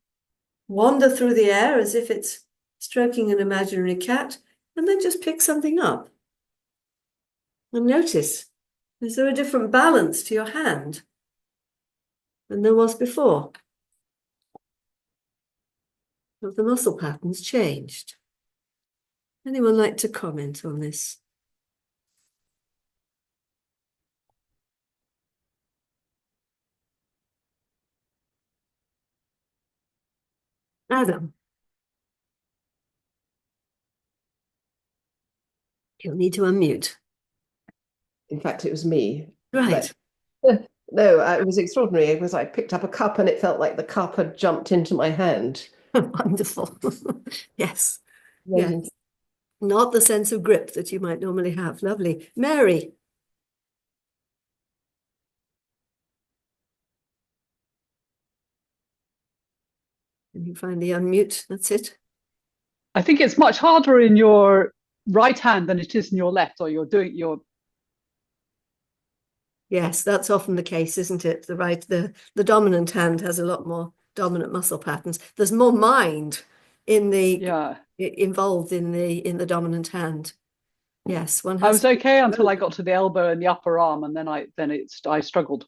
[SPEAKER 1] wander through the air as if it's stroking an imaginary cat, and then just pick something up. And notice, is there a different balance to your hand than there was before? Have the muscle patterns changed? Anyone like to comment on this? Adam, you'll need to unmute.
[SPEAKER 10] In fact, it was me.
[SPEAKER 1] Right.
[SPEAKER 10] But no, it was extraordinary because I picked up a cup and it felt like the cup had jumped into my hand.
[SPEAKER 1] Wonderful. Yes. Yes.
[SPEAKER 10] Amazing.
[SPEAKER 1] Not the sense of grip that you might normally have. Lovely. Mary. Can you finally unmute? That's it.
[SPEAKER 11] I think it's much harder in your right hand than it is in your left, or you're doing your.
[SPEAKER 1] Yes, that's often the case, isn't it? The dominant hand has a lot more dominant muscle patterns. There's more mind in the involved in the dominant hand. Yes, one has.
[SPEAKER 11] I was okay until I got to the elbow and the upper arm, and then I struggled.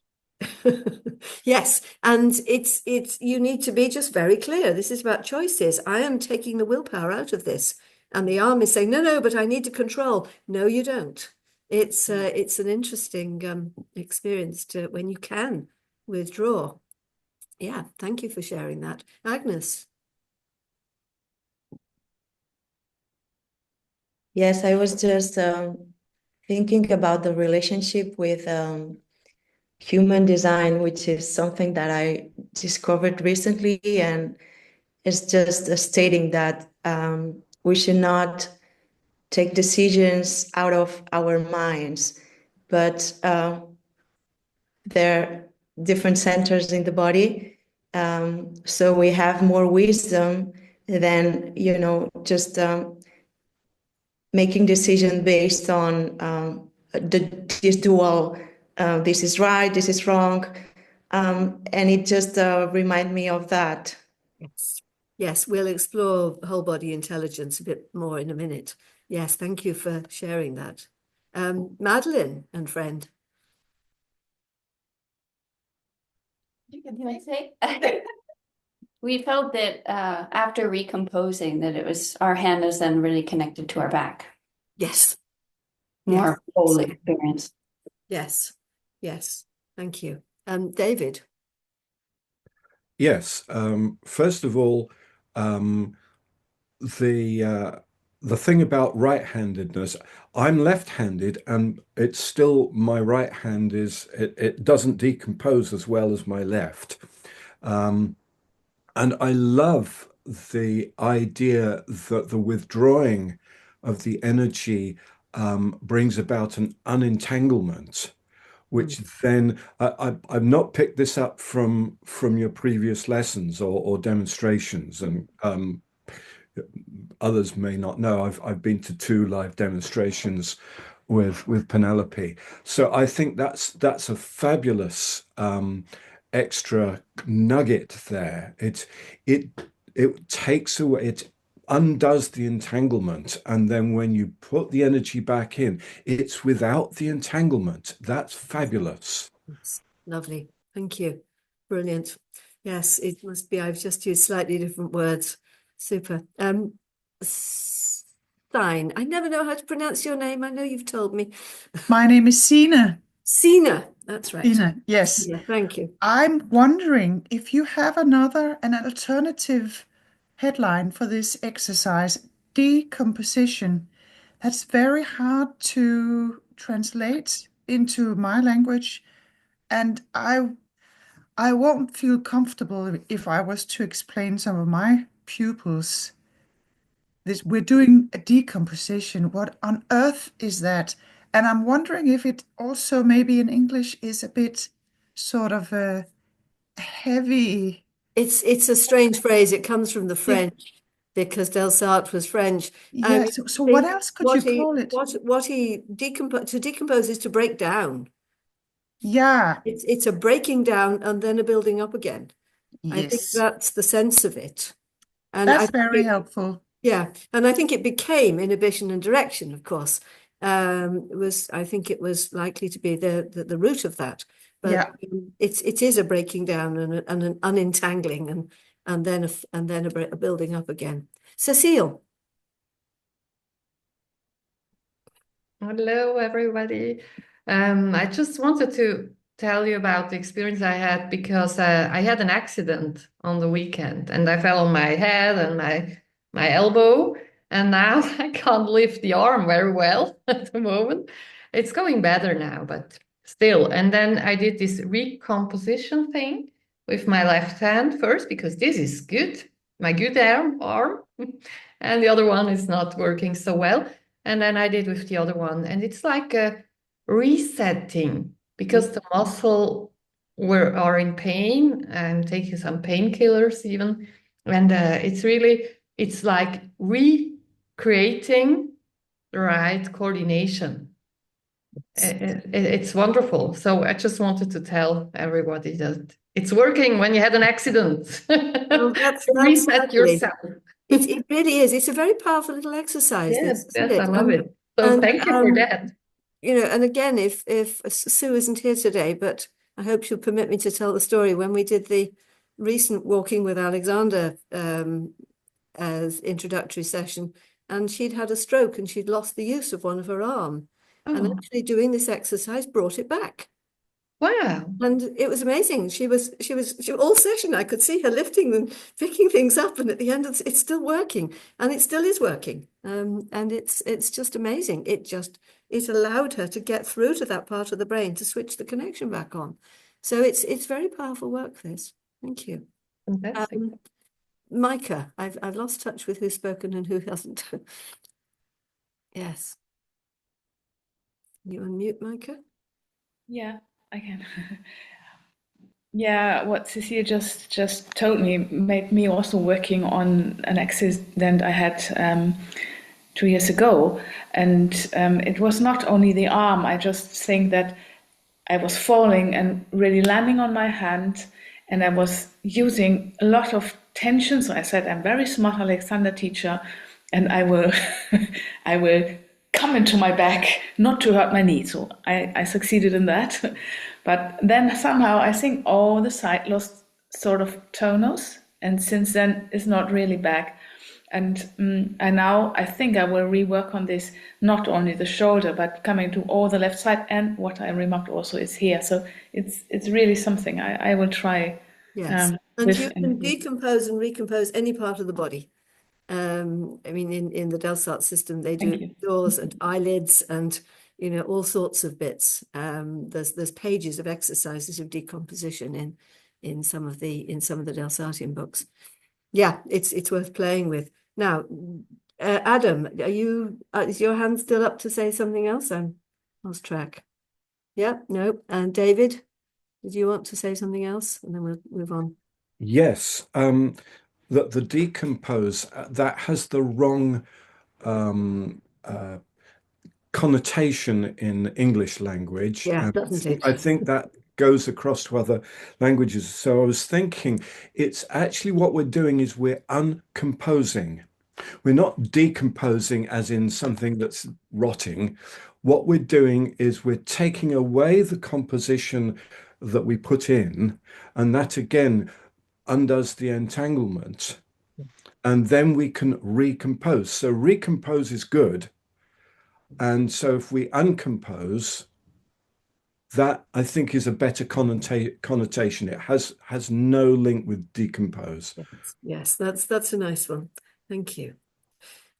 [SPEAKER 1] Yes, and it's you need to be just very clear. This is about choices. I am taking the willpower out of this, and the arm is saying, no, but I need to control. No, you don't. It's an interesting experience when you can withdraw. Yeah, thank you for sharing that. Agnes.
[SPEAKER 5] Yes, I was just thinking about the relationship with human design, which is something that I discovered recently, and it's just stating that we should not take decisions out of our minds, but there are different centers in the body, so we have more wisdom than just making decisions based on this dual. This is right, this is wrong. And it just reminds me of that.
[SPEAKER 1] Yes. Yes, we'll explore whole body intelligence a bit more in a minute. Yes, thank you for sharing that. Madeline and friend.
[SPEAKER 12] Can I say? We felt that after recomposing that it was our hand is then really connected to our back.
[SPEAKER 1] Yes.
[SPEAKER 12] More whole experience.
[SPEAKER 1] Yes. Yes. Thank you. David.
[SPEAKER 4] Yes. First of all, the thing about right-handedness, I'm left-handed, and it's still my right hand it doesn't decompose as well as my left. And I love the idea that the withdrawing of the energy brings about an unentanglement, which then I've not picked this up from your previous lessons or demonstrations, and others may not know. I've been to 2 live demonstrations with Penelope, so I think that's a fabulous extra nugget there. It takes away, it undoes the entanglement, and then when you put the energy back in, it's without the entanglement. That's fabulous.
[SPEAKER 1] Yes. Lovely. Thank you. Brilliant. Yes, it must be. I've just used slightly different words. Super. Stein. I never know how to pronounce your name. I know you've told me.
[SPEAKER 9] My name is Sina.
[SPEAKER 1] Sina. That's right.
[SPEAKER 9] Sina, yes.
[SPEAKER 1] Yeah, thank you.
[SPEAKER 9] I'm wondering if you have an alternative headline for this exercise, decomposition. That's very hard to translate into my language, and I won't feel comfortable if I was to explain some of my pupils. We're doing a decomposition. What on earth is that? And I'm wondering if it also maybe in English is a bit sort of a heavy.
[SPEAKER 1] It's a strange phrase. It comes from the French because Delsarte was French.
[SPEAKER 9] Yeah. So what else could you call it?
[SPEAKER 1] To decompose is to break down.
[SPEAKER 9] Yeah.
[SPEAKER 1] It's a breaking down and then a building up again.
[SPEAKER 9] Yes.
[SPEAKER 1] I think that's the sense of it. And
[SPEAKER 9] that's very helpful.
[SPEAKER 1] Yeah, and I think it became inhibition and direction, of course. I think it was likely to be the root of that. But
[SPEAKER 9] yeah.
[SPEAKER 1] It is a breaking down and an unentangling and then a building up again. Cecile.
[SPEAKER 13] Hello, everybody. I just wanted to tell you about the experience I had because I had an accident on the weekend and I fell on my head and my elbow, and now I can't lift the arm very well at the moment. It's going better now, but still. And then I did this recomposition thing with my left hand first because this is good, my good arm, and the other one is not working so well. And then I did with the other one, and it's like a resetting because the muscle are in pain. I'm taking some painkillers even, and it's like recreating the right coordination. It's wonderful. So I just wanted to tell everybody that it's working when you had an accident.
[SPEAKER 1] Well, that's
[SPEAKER 13] Reset
[SPEAKER 1] lovely.
[SPEAKER 13] yourself.
[SPEAKER 1] It really is. It's a very powerful little exercise,
[SPEAKER 13] Yes,
[SPEAKER 1] this, isn't
[SPEAKER 13] yes, I love it. So
[SPEAKER 1] And,
[SPEAKER 13] thank you for that.
[SPEAKER 1] You know, and again, if Sue isn't here today, but I hope she'll permit me to tell the story when we did the recent Walking with Alexander as introductory session, and she'd had a stroke and she'd lost the use of one of her arm, and
[SPEAKER 13] Oh,
[SPEAKER 1] actually doing this exercise brought it back.
[SPEAKER 13] wow.
[SPEAKER 1] And it was amazing. She all session. I could see her lifting and picking things up, and at the end, it's still working, and it still is working. And it's just amazing. It allowed her to get through to that part of the brain to switch the connection back on. So it's very powerful work. This. Thank you.
[SPEAKER 13] Fantastic.
[SPEAKER 1] Micah, I've lost touch with who's spoken and who hasn't. Yes. Can you unmute, Micah?
[SPEAKER 14] Yeah, I can. Yeah, what Cecilia just told me made me also working on an accident I had 2 years ago, and it was not only the arm. I just think that I was falling and really landing on my hand, and I was using a lot of tension. So I said, "I'm very smart, Alexander teacher, and I will, I will come into my back, not to hurt my knee." So I succeeded in that. But then somehow I think all the side lost sort of tonus, and since then it's not really back. And I think I will rework on this, not only the shoulder, but coming to all the left side. And what I remarked also is here. So it's really something I will try.
[SPEAKER 1] Yes, and you can decompose and recompose any part of the body. I mean, in the Delsart system, they do jaws and eyelids and, you know, all sorts of bits. There's pages of exercises of decomposition in some of the Delsartian books. Yeah, it's worth playing with. Now, Adam, is your hand still up to say something else? I'm lost track. Yeah, no. And David, did you want to say something else? And then we'll move on.
[SPEAKER 4] Yes, the decompose, that has the wrong connotation in English language.
[SPEAKER 1] Yeah, doesn't it?
[SPEAKER 4] I think that goes across to other languages. So I was thinking it's actually what we're doing is we're uncomposing. We're not decomposing as in something that's rotting. What we're doing is we're taking away the composition that we put in, and that again undoes the entanglement. And then we can recompose. So recompose is good. And so if we uncompose, that I think is a better connotation. It has no link with decompose.
[SPEAKER 1] Yes, that's a nice one. Thank you.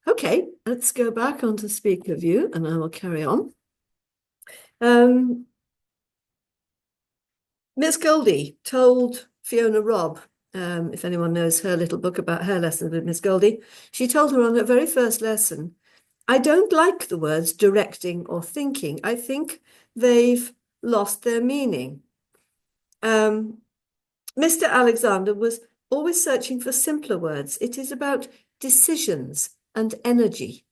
[SPEAKER 1] Okay, let's go back onto speaker view and I will carry on. Miss Goldie told Fiona Robb, if anyone knows her little book about her lessons with Miss Goldie, she told her on her very first lesson, "I don't like the words directing or thinking. I think they've lost their meaning." Mr. Alexander was always searching for simpler words. It is about decisions and energy.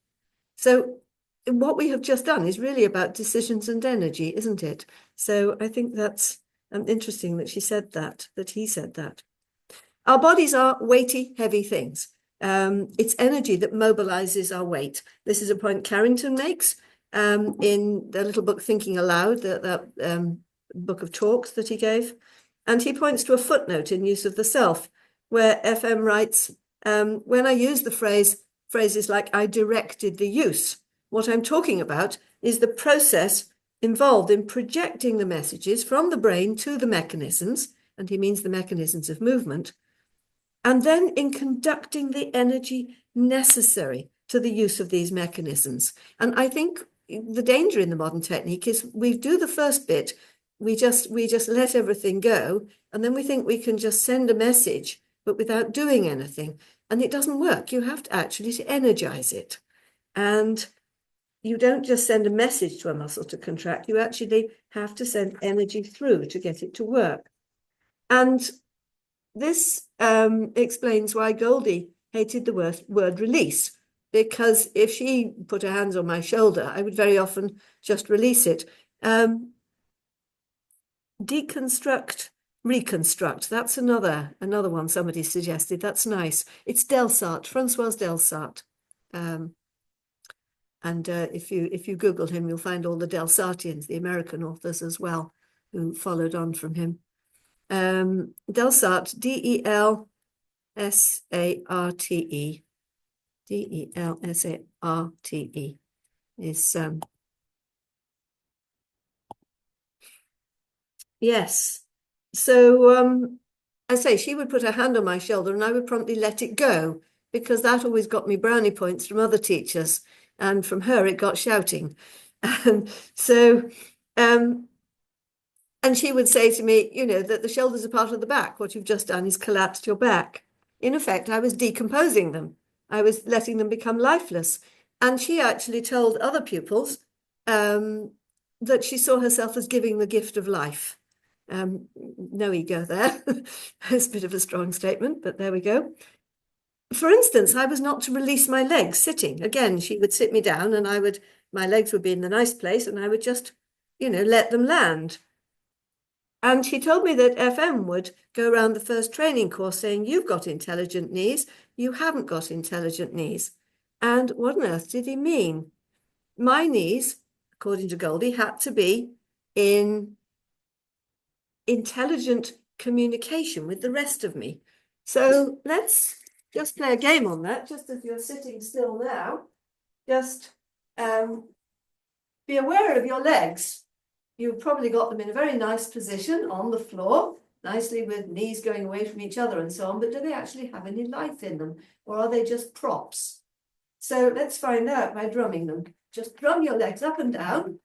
[SPEAKER 1] So what we have just done is really about decisions and energy, isn't it? So I think that's interesting that she said that he said that. Our bodies are weighty, heavy things. It's energy that mobilizes our weight. This is a point Carrington makes in the little book Thinking Aloud, that book of talks that he gave. And he points to a footnote in Use of the Self, where FM writes, when I use the phrases like "I directed the use," what I'm talking about is the process involved in projecting the messages from the brain to the mechanisms, and he means the mechanisms of movement, and then in conducting the energy necessary to the use of these mechanisms. And I think the danger in the modern technique is we do the first bit, we just let everything go, and then we think we can just send a message, but without doing anything. And it doesn't work. You have to actually energize it. And you don't just send a message to a muscle to contract, you actually have to send energy through to get it to work. And this explains why Goldie hated the word release, because if she put her hands on my shoulder, I would very often just release it. Deconstruct, reconstruct, that's another one somebody suggested. That's nice. It's Delsart, François Delsart. And if you Google him, you'll find all the Delsartians, the American authors as well, who followed on from him. Delsart, D-E-L-S-A-R-T-E, D-E-L-S-A-R-T-E is, yes. So I say she would put her hand on my shoulder and I would promptly let it go, because that always got me brownie points from other teachers. And from her, it got shouting. And so, and she would say to me, you know, that the shoulders are part of the back. What you've just done is collapsed your back. In effect, I was decomposing them. I was letting them become lifeless. And she actually told other pupils that she saw herself as giving the gift of life. No ego there. It's a bit of a strong statement, but there we go. For instance, I was not to release my legs sitting. Again, she would sit me down and my legs would be in the nice place and I would just, you know, let them land. And she told me that FM would go around the first training course saying, you've got intelligent knees, you haven't got intelligent knees. And what on earth did he mean? My knees, according to Goldie, had to be in intelligent communication with the rest of me. So let's just play a game on that, just as you're sitting still now. Just be aware of your legs. You've probably got them in a very nice position on the floor, nicely with knees going away from each other and so on, but do they actually have any life in them, or are they just props? So let's find out by drumming them. Just drum your legs up and down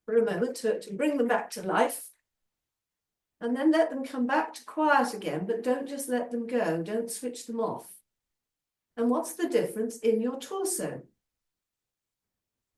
[SPEAKER 1] for a moment to bring them back to life. And then let them come back to quiet again, but don't just let them go. Don't switch them off. And what's the difference in your torso?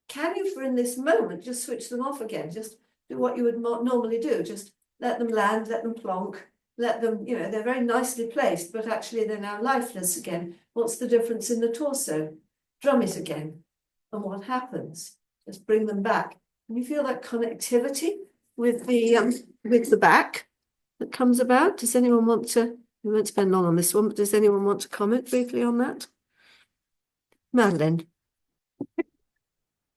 [SPEAKER 1] Can you, for in this moment, just switch them off again? Just do what you would normally do. Just let them land, let them plonk, let them, you know, they're very nicely placed, but actually they're now lifeless again. What's the difference in the torso? Drum it again. And what happens? Just bring them back. And you feel that connectivity with the back that comes about. Does anyone want to, we won't spend long on this one, but does anyone want to comment briefly on that? Madeline.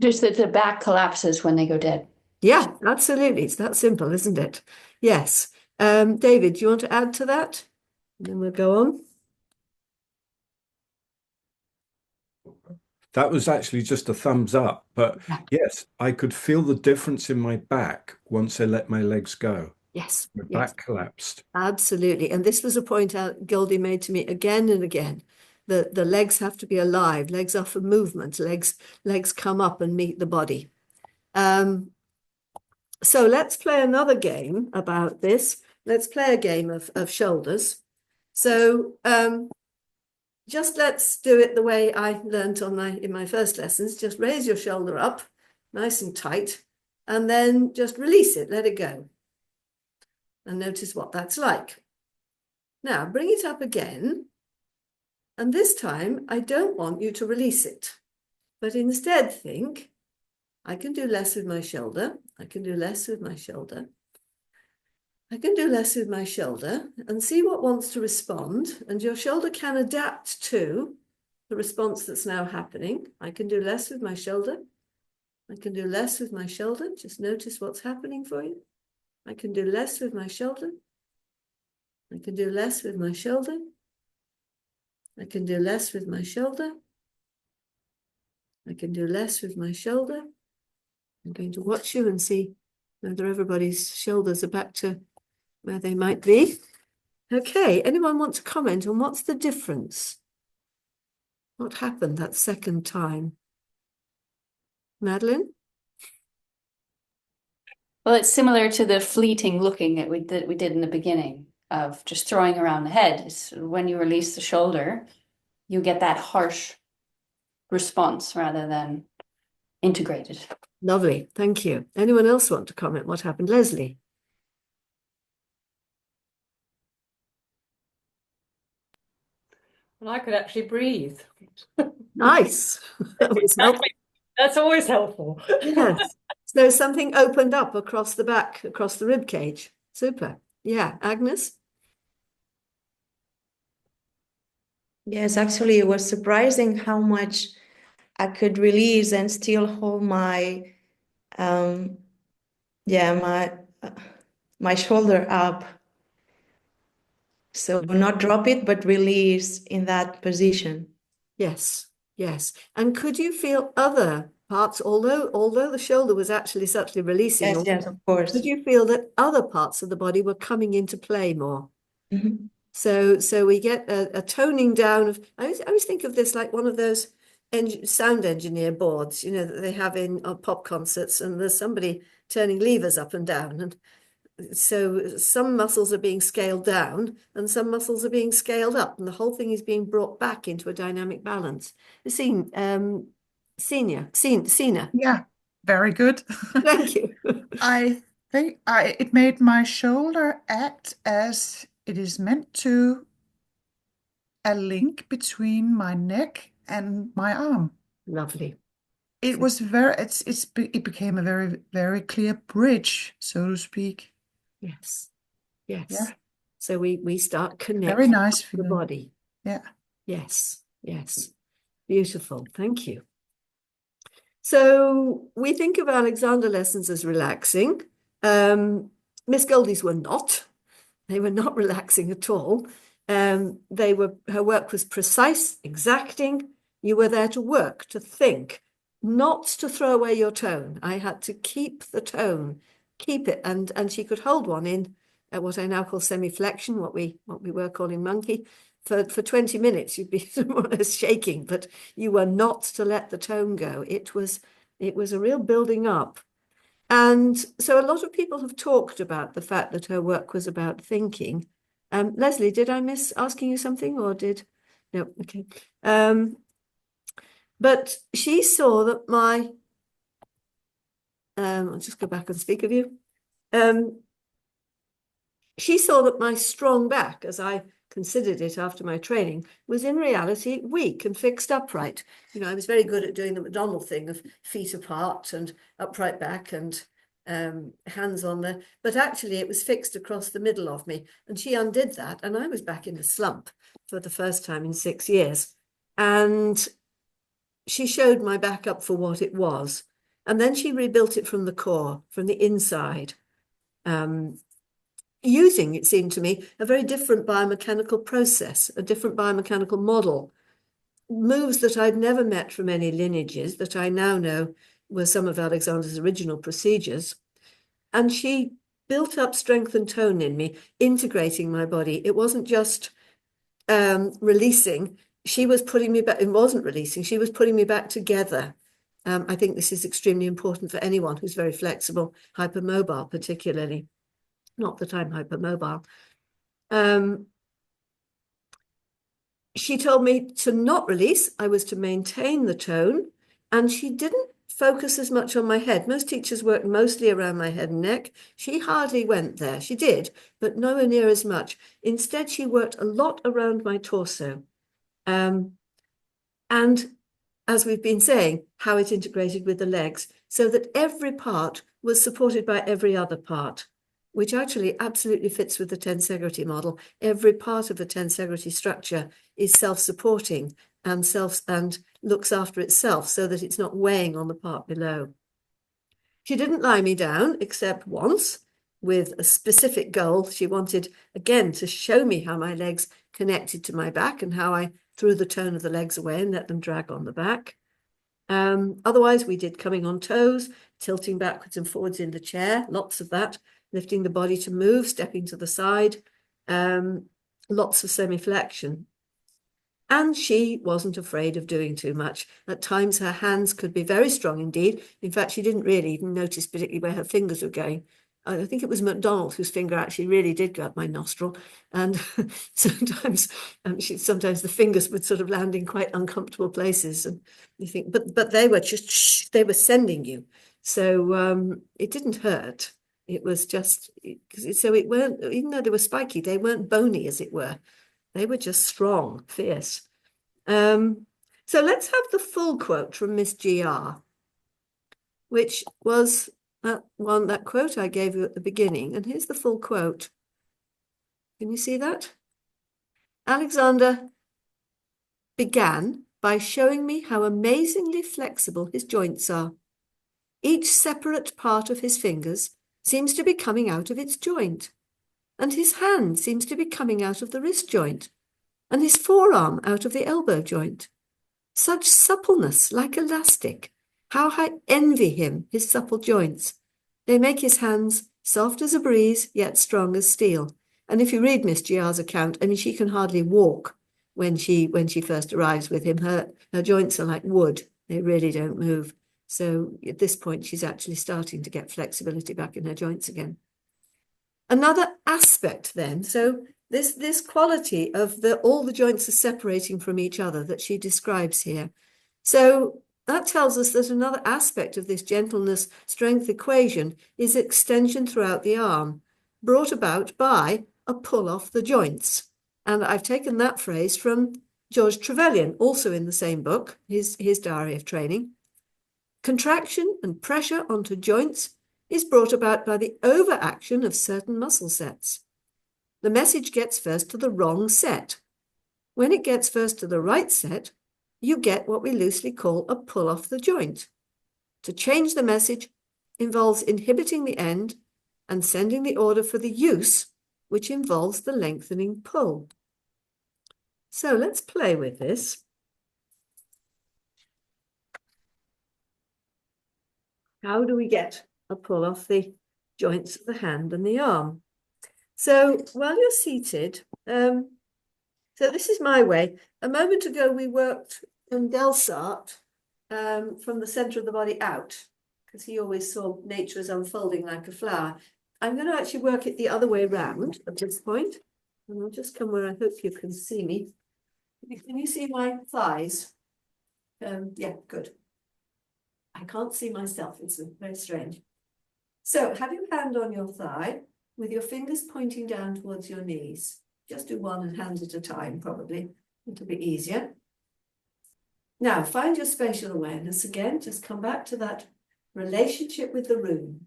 [SPEAKER 12] Just that the back collapses when they go dead.
[SPEAKER 1] Yeah, absolutely. It's that simple, isn't it? Yes. David, do you want to add to that? And then we'll go on.
[SPEAKER 4] That was actually just a thumbs up, but yes, I could feel the difference in my back once I let my legs go.
[SPEAKER 1] Yes.
[SPEAKER 4] My back collapsed.
[SPEAKER 1] Absolutely. And this was a point out Goldie made to me again and again. The legs have to be alive. Legs are for movement. Legs come up and meet the body. So let's play another game about this. Let's play a game of shoulders. So just let's do it the way I learned in my first lessons. Just raise your shoulder up, nice and tight, and then just release it, let it go. And notice what that's like. Now bring it up again. And this time, I don't want you to release it, but instead think, I can do less with my shoulder. I can do less with my shoulder. I can do less with my shoulder, and see what wants to respond. And your shoulder can adapt to the response that's now happening. I can do less with my shoulder. I can do less with my shoulder. Just notice what's happening for you. I can do less with my shoulder. I can do less with my shoulder. I can do less with my shoulder. I can do less with my shoulder. I'm going to watch you and see whether everybody's shoulders are back to where they might be. Okay, anyone want to comment on what's the difference? What happened that second time? Madeline?
[SPEAKER 12] Well, it's similar to the fleeting looking that we did in the beginning of just throwing around the head. It's when you release the shoulder, you get that harsh response rather than integrated.
[SPEAKER 1] Lovely, thank you. Anyone else want to comment what happened? Leslie?
[SPEAKER 15] And I could actually breathe.
[SPEAKER 1] Nice. That was helpful.
[SPEAKER 15] That's always helpful.
[SPEAKER 1] Yes. So something opened up across the back, across the rib cage. Super. Yeah, Agnes?
[SPEAKER 5] Yes, actually, it was surprising how much I could release and still hold my, my shoulder up. So not drop it, but release in that position.
[SPEAKER 1] Yes, yes. And could you feel other parts, although the shoulder was actually subtly releasing?
[SPEAKER 5] Yes, of course.
[SPEAKER 1] Could you feel that other parts of the body were coming into play more?
[SPEAKER 5] Mm-hmm.
[SPEAKER 1] So we get a toning down of, I always think of this like one of those sound engineer boards, you know, that they have in pop concerts, and there's somebody turning levers up and down. And so some muscles are being scaled down and some muscles are being scaled up, and the whole thing is being brought back into a dynamic balance. Sina.
[SPEAKER 9] Yeah, very good.
[SPEAKER 1] Thank you.
[SPEAKER 9] I think it made my shoulder act as it is meant to, a link between my neck and my arm.
[SPEAKER 1] Lovely.
[SPEAKER 9] It was it became a very, very clear bridge, so to speak.
[SPEAKER 1] Yes. Yes.
[SPEAKER 9] Yeah.
[SPEAKER 1] So we start connecting
[SPEAKER 9] Very nice
[SPEAKER 1] the
[SPEAKER 9] feeling.
[SPEAKER 1] body.
[SPEAKER 9] Yeah.
[SPEAKER 1] Yes. Yes. Beautiful. Thank you. So we think of Alexander lessons as relaxing. Miss Goldie's were not. They were not relaxing at all. Her work was precise, exacting. You were there to work, to think, not to throw away your tone. I had to keep the tone, keep it, and she could hold one in what I now call semi-flexion, what we were calling monkey. For 20 minutes, you'd be more or less shaking, but you were not to let the tone go. It was a real building up. And so a lot of people have talked about the fact that her work was about thinking. Leslie, did I miss asking you something, or did? No, okay. But she saw that I'll just go back and speak of you. She saw that my strong back, as I considered it after my training, was in reality weak and fixed upright. You know, I was very good at doing the McDonald thing of feet apart and upright back and hands on there, but actually it was fixed across the middle of me, and she undid that, and I was back in the slump for the first time in 6 years. And she showed my back up for what it was, and then she rebuilt it from the core, from the inside, using, it seemed to me, a very different biomechanical process, a different biomechanical model, moves that I'd never met from any lineages that I now know were some of Alexander's original procedures. And she built up strength and tone in me, integrating my body. It wasn't just releasing. She was putting me back. It wasn't releasing. She was putting me back together. I think this is extremely important for anyone who's very flexible, hypermobile particularly. Not that I'm hypermobile. She told me to not release. I was to maintain the tone. And she didn't focus as much on my head. Most teachers work mostly around my head and neck. She hardly went there. She did, but nowhere near as much. Instead, she worked a lot around my torso. And as we've been saying, how it integrated with the legs, so that every part was supported by every other part, which actually absolutely fits with the tensegrity model. Every part of the tensegrity structure is self-supporting and looks after itself so that it's not weighing on the part below. She didn't lie me down except once with a specific goal. She wanted, again, to show me how my legs connected to my back and how I threw the tone of the legs away and let them drag on the back. Otherwise, we did coming on toes, tilting backwards and forwards in the chair, lots of that, lifting the body to move, stepping to the side, lots of semiflexion. And she wasn't afraid of doing too much. At times, her hands could be very strong indeed. In fact, she didn't really even notice particularly where her fingers were going. I think it was MacDonald whose finger actually really did go up my nostril. And sometimes the fingers would sort of land in quite uncomfortable places. And you think, but they were just, they were sending you. So it didn't hurt. It was just, so it weren't, even though they were spiky, they weren't bony, as it were. They were just strong, fierce. So let's have the full quote from Miss GR, which was that quote I gave you at the beginning. And here's the full quote. Can you see that? Alexander began by showing me how amazingly flexible his joints are. Each separate part of his fingers seems to be coming out of its joint, and his hand seems to be coming out of the wrist joint, and his forearm out of the elbow joint. Such suppleness, like elastic. How I envy him, his supple joints. They make his hands soft as a breeze, yet strong as steel. And if you read Miss GR's account, I mean, she can hardly walk when she first arrives with him. Her joints are like wood. They really don't move. So at this point, she's actually starting to get flexibility back in her joints again. Another aspect then, so this quality of all the joints are separating from each other that she describes here. So that tells us that another aspect of this gentleness strength equation is extension throughout the arm, brought about by a pull off the joints. And I've taken that phrase from George Trevelyan, also in the same book, his Diary of Training. Contraction and pressure onto joints is brought about by the overaction of certain muscle sets. The message gets first to the wrong set. When it gets first to the right set, you get what we loosely call a pull off the joint. To change the message involves inhibiting the end and sending the order for the use, which involves the lengthening pull. So let's play with this. How do we get a pull off the joints of the hand and the arm? So while you're seated, so this is my way. A moment ago, we worked in Delsart from the center of the body out, because he always saw nature as unfolding like a flower. I'm going to actually work it the other way around at this point. And I'll just come where I hope you can see me. Can you see my thighs? Yeah, good. I can't see myself. It's very strange. So have your hand on your thigh with your fingers pointing down towards your knees. Just do one hand at a time, probably. It'll be easier. Now, find your spatial awareness again. Just come back to that relationship with the room.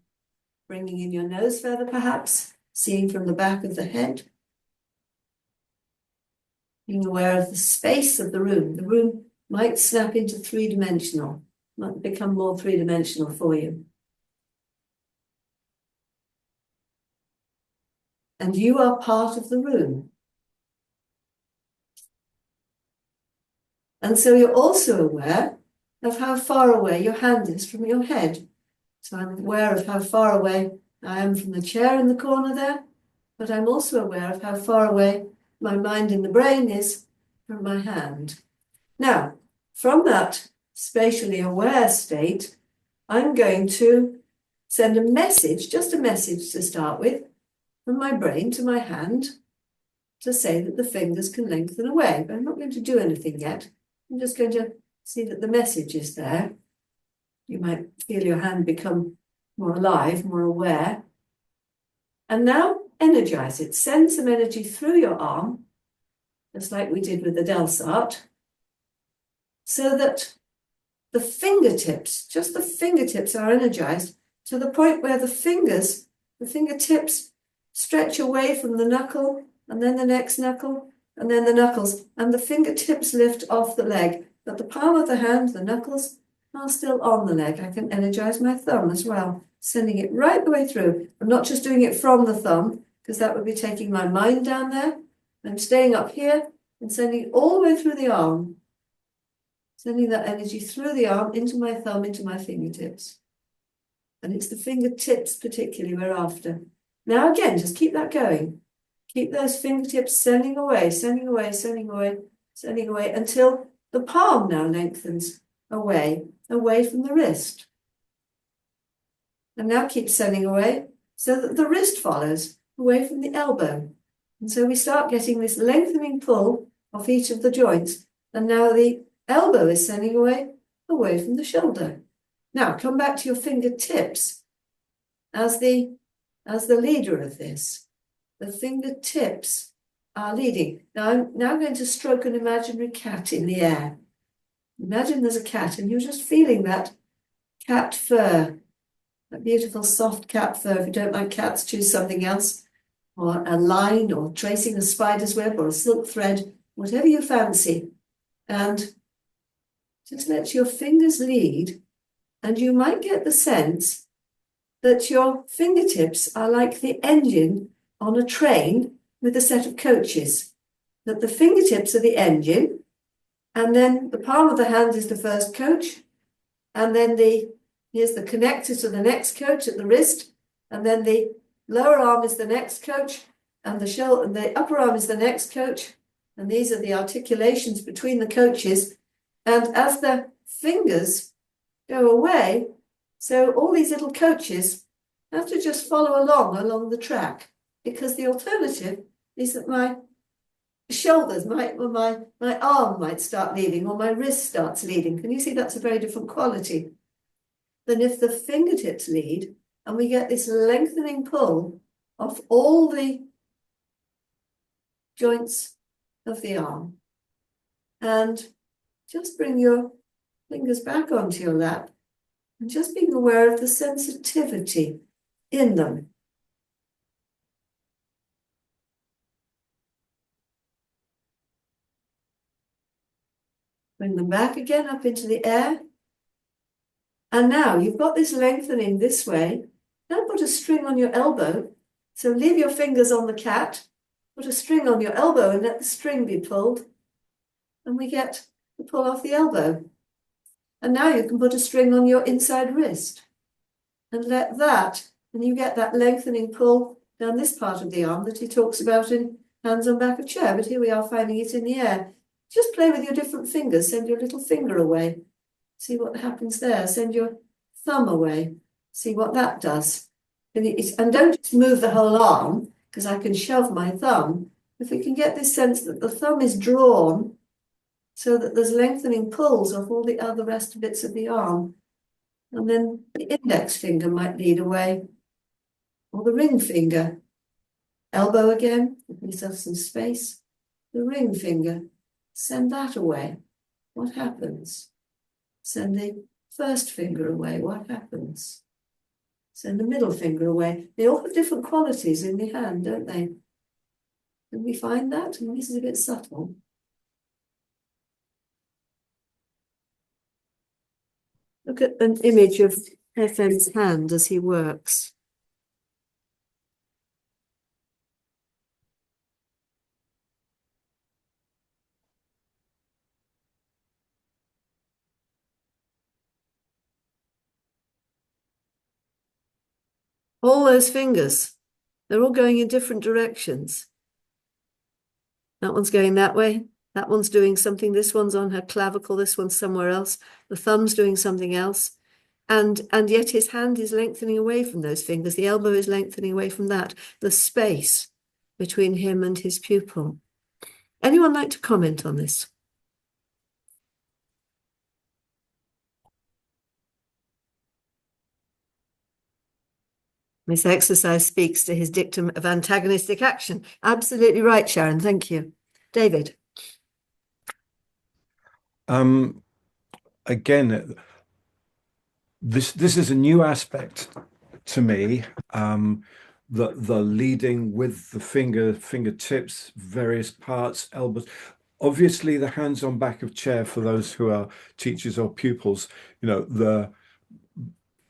[SPEAKER 1] Bringing in your nose feather, perhaps. Seeing from the back of the head. Being aware of the space of the room. The room might snap into three-dimensional. Might become more three-dimensional for you. And you are part of the room. And so you're also aware of how far away your hand is from your head. So I'm aware of how far away I am from the chair in the corner there, but I'm also aware of how far away my mind and the brain is from my hand. Now, from that spatially aware state, I'm going to send a message, just a message to start with, from my brain to my hand to say that the fingers can lengthen away. But I'm not going to do anything yet. I'm just going to see that the message is there. You might feel your hand become more alive, more aware. And now energize it. Send some energy through your arm, just like we did with the Delsart, so that the fingertips, just the fingertips are energized to the point where the fingertips stretch away from the knuckle, and then the next knuckle, and then the knuckles, and the fingertips lift off the leg. But the palm of the hand, the knuckles, are still on the leg. I can energize my thumb as well, sending it right the way through. I'm not just doing it from the thumb, because that would be taking my mind down there. I'm staying up here and sending it all the way through the arm. Sending that energy through the arm, into my thumb, into my fingertips. And it's the fingertips particularly we're after. Now again, just keep that going. Keep those fingertips sending away, sending away, sending away, sending away, until the palm now lengthens away, away from the wrist. And now keep sending away so that the wrist follows, away from the elbow. And so we start getting this lengthening pull off each of the joints. And now the elbow is sending away, away from the shoulder. Now come back to your fingertips as the leader of this. The fingertips are leading. Now I'm going to stroke an imaginary cat in the air. Imagine there's a cat and you're just feeling that cat fur, that beautiful soft cat fur. If you don't like cats, choose something else, or a line, or tracing a spider's web or a silk thread, whatever you fancy. And just let your fingers lead, and you might get the sense that your fingertips are like the engine on a train with a set of coaches, that the fingertips are the engine, and then the palm of the hand is the first coach, and then here's the connector to the next coach at the wrist, and then the lower arm is the next coach, and the upper arm is the next coach, and these are the articulations between the coaches. And as the fingers go away, so all these little coaches have to just follow along the track, because the alternative is that my shoulders, my arm might start leading, or my wrist starts leading. Can you see that's a very different quality than if the fingertips lead and we get this lengthening pull of all the joints of the arm. And just bring your fingers back onto your lap and just being aware of the sensitivity in them. Bring them back again up into the air. And now you've got this lengthening this way. Now put a string on your elbow. So leave your fingers on the cat, put a string on your elbow and let the string be pulled. And we get the pull off the elbow. And now you can put a string on your inside wrist and let that, and you get that lengthening pull down this part of the arm that he talks about in Hands on Back of Chair. But here we are finding it in the air. Just play with your different fingers. Send your little finger away. See what happens there. Send your thumb away. See what that does. And don't move the whole arm, because I can shove my thumb. If we can get this sense that the thumb is drawn so that there's lengthening pulls off all the other rest bits of the arm. And then the index finger might lead away, or the ring finger. Elbow again, give yourself some space. The ring finger. Send that away. What happens? Send the first finger away. What happens? Send the middle finger away. They all have different qualities in the hand, don't they? Can we find that? And this is a bit subtle. Look at an image of FM's hand as he works. All those fingers, they're all going in different directions. That one's going that way. That one's doing something. This one's on her clavicle. This one's somewhere else. The thumb's doing something else. And yet his hand is lengthening away from those fingers. The elbow is lengthening away from that. The space between him and his pupil. Anyone like to comment on this? This exercise speaks to his dictum of antagonistic action. Absolutely right, Sharon. Thank you. David.
[SPEAKER 4] Again, this is a new aspect to me. The leading with the fingertips, various parts, elbows. Obviously, the hands on back of chair for those who are teachers or pupils. The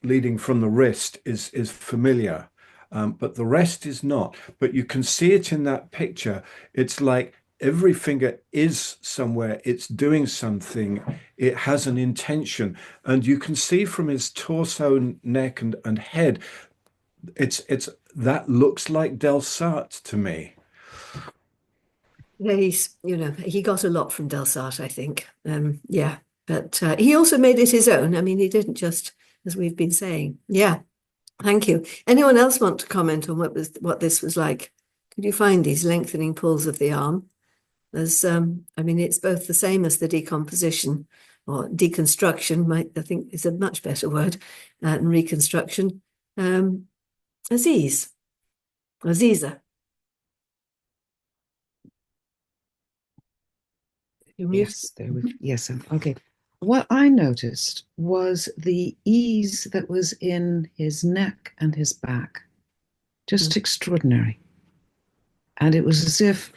[SPEAKER 4] leading from the wrist is familiar, but the rest is not. But you can see it in that picture. It's like every finger is somewhere, it's doing something, it has an intention. And you can see from his torso, neck, and head, it's that looks like Delsarte to me.
[SPEAKER 1] Yeah, he got a lot from Delsarte, I think. Yeah, but he also made it his own. I mean, he didn't just, as we've been saying. Yeah, thank you. Anyone else want to comment on what this was like? Could you find these lengthening pulls of the arm? I mean, it's both the same as the decomposition or deconstruction, I think is a much better word, and reconstruction. Aziza.
[SPEAKER 16] Yes, yes, okay. What I noticed was the ease that was in his neck and his back. Just extraordinary. And it was as if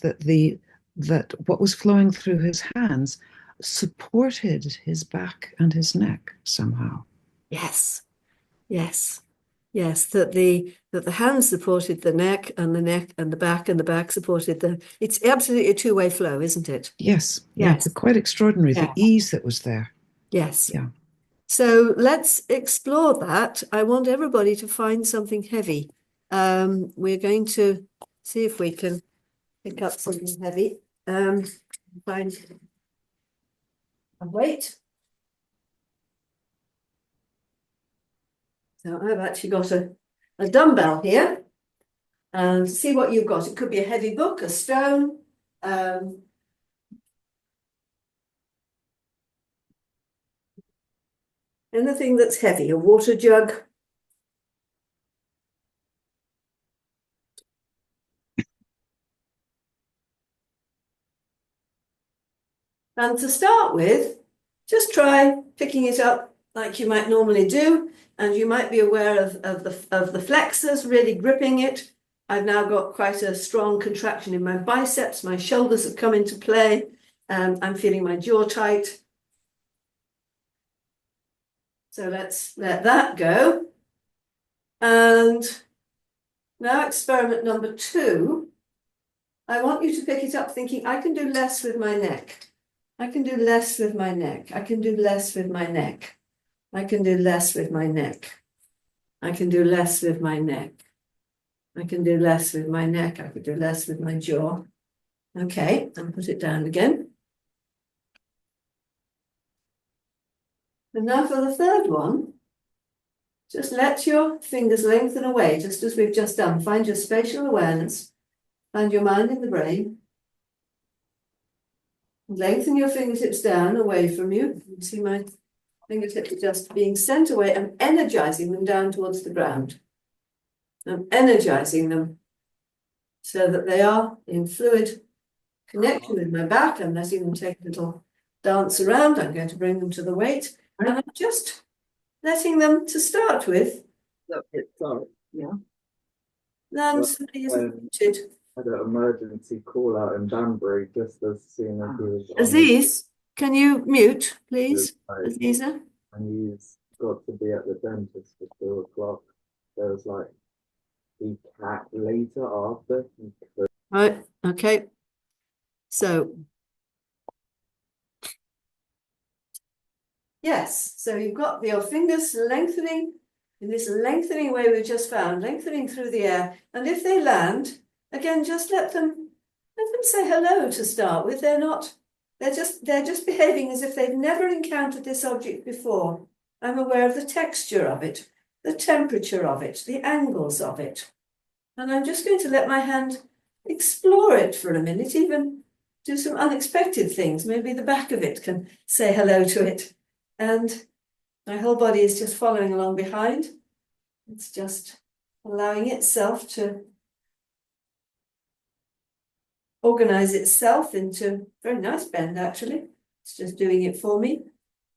[SPEAKER 16] that what was flowing through his hands supported his back and his neck somehow.
[SPEAKER 1] Yes. That the hands supported the neck and the back and the back supported it's absolutely a two-way flow, isn't it?
[SPEAKER 16] Yes. Quite extraordinary, the ease that was there.
[SPEAKER 1] Yes.
[SPEAKER 16] Yeah.
[SPEAKER 1] So let's explore that. I want everybody to find something heavy. We're going to see if we can pick up something heavy. Find a weight. So I've actually got a dumbbell here, and see what you've got. It could be a heavy book, a stone, anything that's heavy, a water jug. And to start with, just try picking it up like you might normally do, and you might be aware of the flexors really gripping it. I've now got quite a strong contraction in my biceps. My shoulders have come into play. I'm feeling my jaw tight. So let's let that go. And now experiment number 2. I want you to pick it up thinking, I can do less with my neck. I can do less with my neck. I can do less with my neck. I can do less with my neck. I can do less with my neck. I can do less with my neck. I can do less with my jaw. Okay, and put it down again. And now for the third one, just let your fingers lengthen away, just as we've just done. Find your spatial awareness. Find your mind in the brain. Lengthen your fingertips down away from you. You see my fingertips just being sent away and energizing them down towards the ground. I'm energizing them so that they are in fluid connection with my back. I'm letting them take a little dance around. I'm going to bring them to the weight. And I'm just letting them, to start with.
[SPEAKER 17] Yeah.
[SPEAKER 1] Then somebody is muted.
[SPEAKER 17] Had an emergency call out in Banbury just as soon as he was on
[SPEAKER 1] Aziz, can you mute, please? Aziza?
[SPEAKER 17] and he's got to be at the dentist for 2 o'clock. There was like the cat later after.
[SPEAKER 1] Right, okay. So, yes, so you've got your fingers lengthening in this lengthening way we've just found, lengthening through the air. And if they land, again, just let them say hello to start with. They're just behaving as if they've never encountered this object before. I'm aware of the texture of it, the temperature of it, the angles of it. And I'm just going to let my hand explore it for a minute, even do some unexpected things. Maybe the back of it can say hello to it. And my whole body is just following along behind. It's just allowing itself to organize itself into a very nice bend, actually. It's just doing it for me.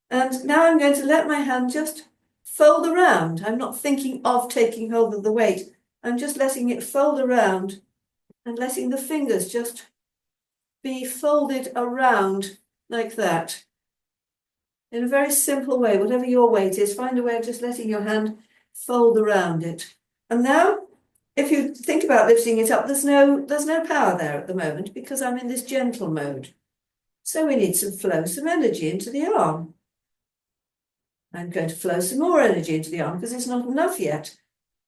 [SPEAKER 1] And now I'm going to let my hand just fold around. I'm not thinking of taking hold of the weight. I'm just letting it fold around and letting the fingers just be folded around like that. In a very simple way, whatever your weight is, find a way of just letting your hand fold around it. And now if you think about lifting it up, there's no power there at the moment because I'm in this gentle mode. So we need to flow some energy into the arm. I'm going to flow some more energy into the arm because it's not enough yet.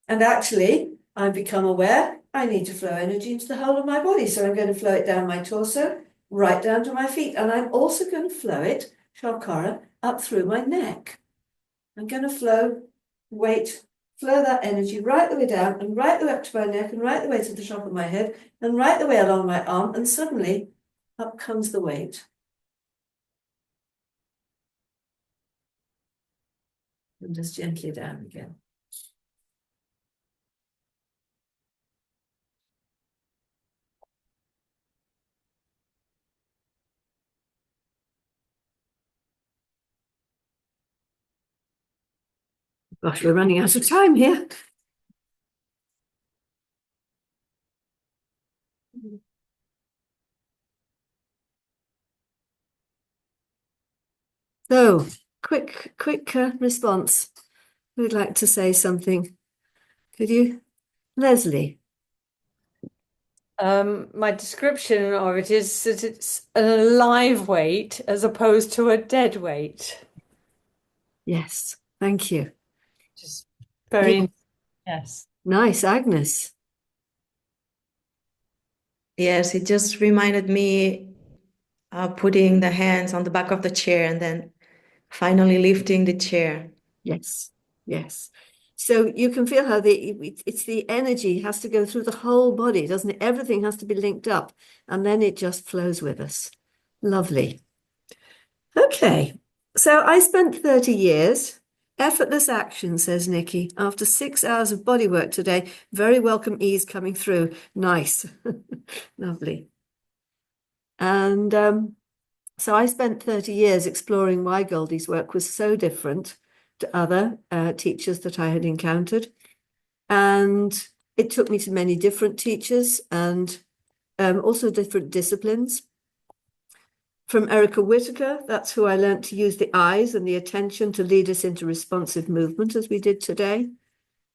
[SPEAKER 1] And actually, I've become aware I need to flow energy into the whole of my body. So I'm going to flow it down my torso, right down to my feet. And I'm also going to flow it, Shalkara, up through my neck. I'm going to flow that energy right the way down and right the way up to my neck and right the way to the top of my head and right the way along my arm. And suddenly up comes the weight. And just gently down again. Gosh, we're running out of time here. So, quick response. Who'd like to say something? Could you? Leslie.
[SPEAKER 15] My description of it is that it's an alive weight as opposed to a dead weight.
[SPEAKER 1] Yes, thank you.
[SPEAKER 15] Just very,
[SPEAKER 1] Yeah.
[SPEAKER 15] yes.
[SPEAKER 1] Nice, Agnes.
[SPEAKER 5] Yes, it just reminded me of putting the hands on the back of the chair and then finally lifting the chair.
[SPEAKER 1] Yes, yes. So you can feel how it's the energy has to go through the whole body, doesn't it? Everything has to be linked up, and then it just flows with us. Lovely. Okay, so I spent 30 years. Effortless action, says Nikki. After 6 hours of body work today, very welcome ease coming through. Nice. Lovely. And so I spent 30 years exploring why Goldie's work was so different to other teachers that I had encountered. And it took me to many different teachers and also different disciplines. From Erica Whitaker, that's who I learned to use the eyes and the attention to lead us into responsive movement as we did today.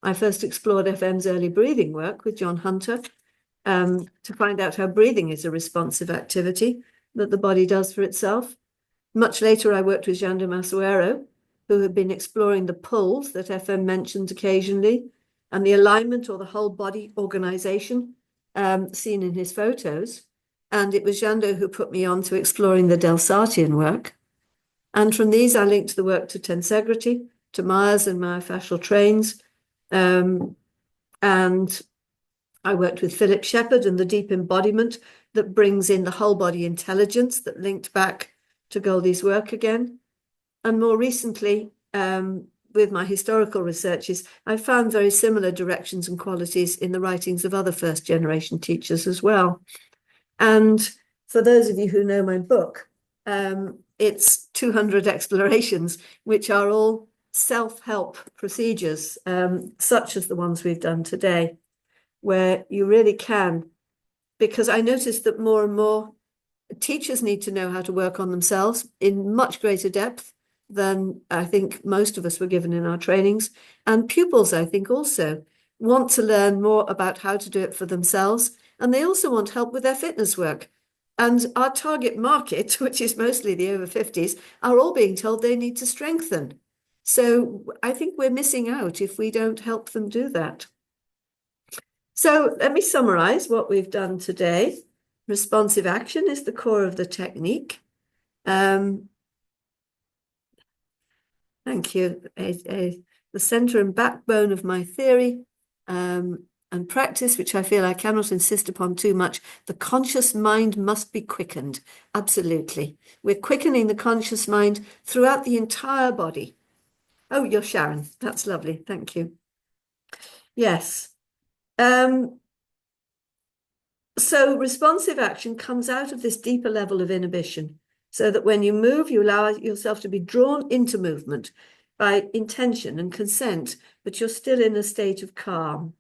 [SPEAKER 1] I first explored FM's early breathing work with John Hunter to find out how breathing is a responsive activity that the body does for itself. Much later, I worked with Jean de Masuero, who had been exploring the pulls that FM mentioned occasionally and the alignment or the whole body organization seen in his photos. And it was Jando who put me on to exploring the Delsartian work. And from these, I linked the work to tensegrity, to Myers and myofascial trains. And I worked with Philip Shepherd and the deep embodiment that brings in the whole body intelligence that linked back to Goldie's work again. And more recently, with my historical researches, I found very similar directions and qualities in the writings of other first-generation teachers as well. And for those of you who know my book, it's 200 explorations, which are all self-help procedures, such as the ones we've done today, where you really can, because I noticed that more and more teachers need to know how to work on themselves in much greater depth than I think most of us were given in our trainings. And pupils, I think, also want to learn more about how to do it for themselves. And they also want help with their fitness work. And our target market, which is mostly the over 50s, are all being told they need to strengthen. So I think we're missing out if we don't help them do that. So let me summarize what we've done today. Responsive action is the core of the technique. Thank you. The center and backbone of my theory and practice, which I feel I cannot insist upon too much. The conscious mind must be quickened. Absolutely. We're quickening the conscious mind throughout the entire body. Oh, you're Sharon. That's lovely. Thank you. Yes. So responsive action comes out of this deeper level of inhibition, so that when you move, you allow yourself to be drawn into movement by intention and consent, but you're still in a state of calm.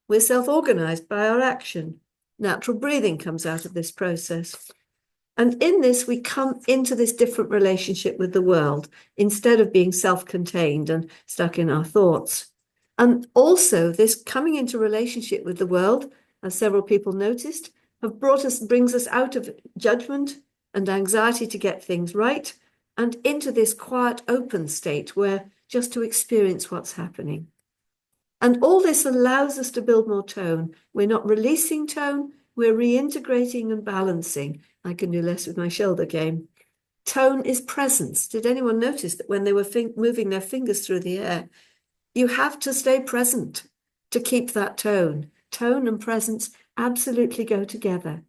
[SPEAKER 1] We're self-organized by our action. Natural breathing comes out of this process. And in this, we come into this different relationship with the world, instead of being self-contained and stuck in our thoughts. And also this coming into relationship with the world, as several people noticed, brings us out of judgment and anxiety to get things right and into this quiet, open state where just to experience what's happening. And all this allows us to build more tone. We're not releasing tone, we're reintegrating and balancing. I can do less with my shoulder game. Tone is presence. Did anyone notice that when they were moving their fingers through the air, you have to stay present to keep that tone. Tone and presence absolutely go together.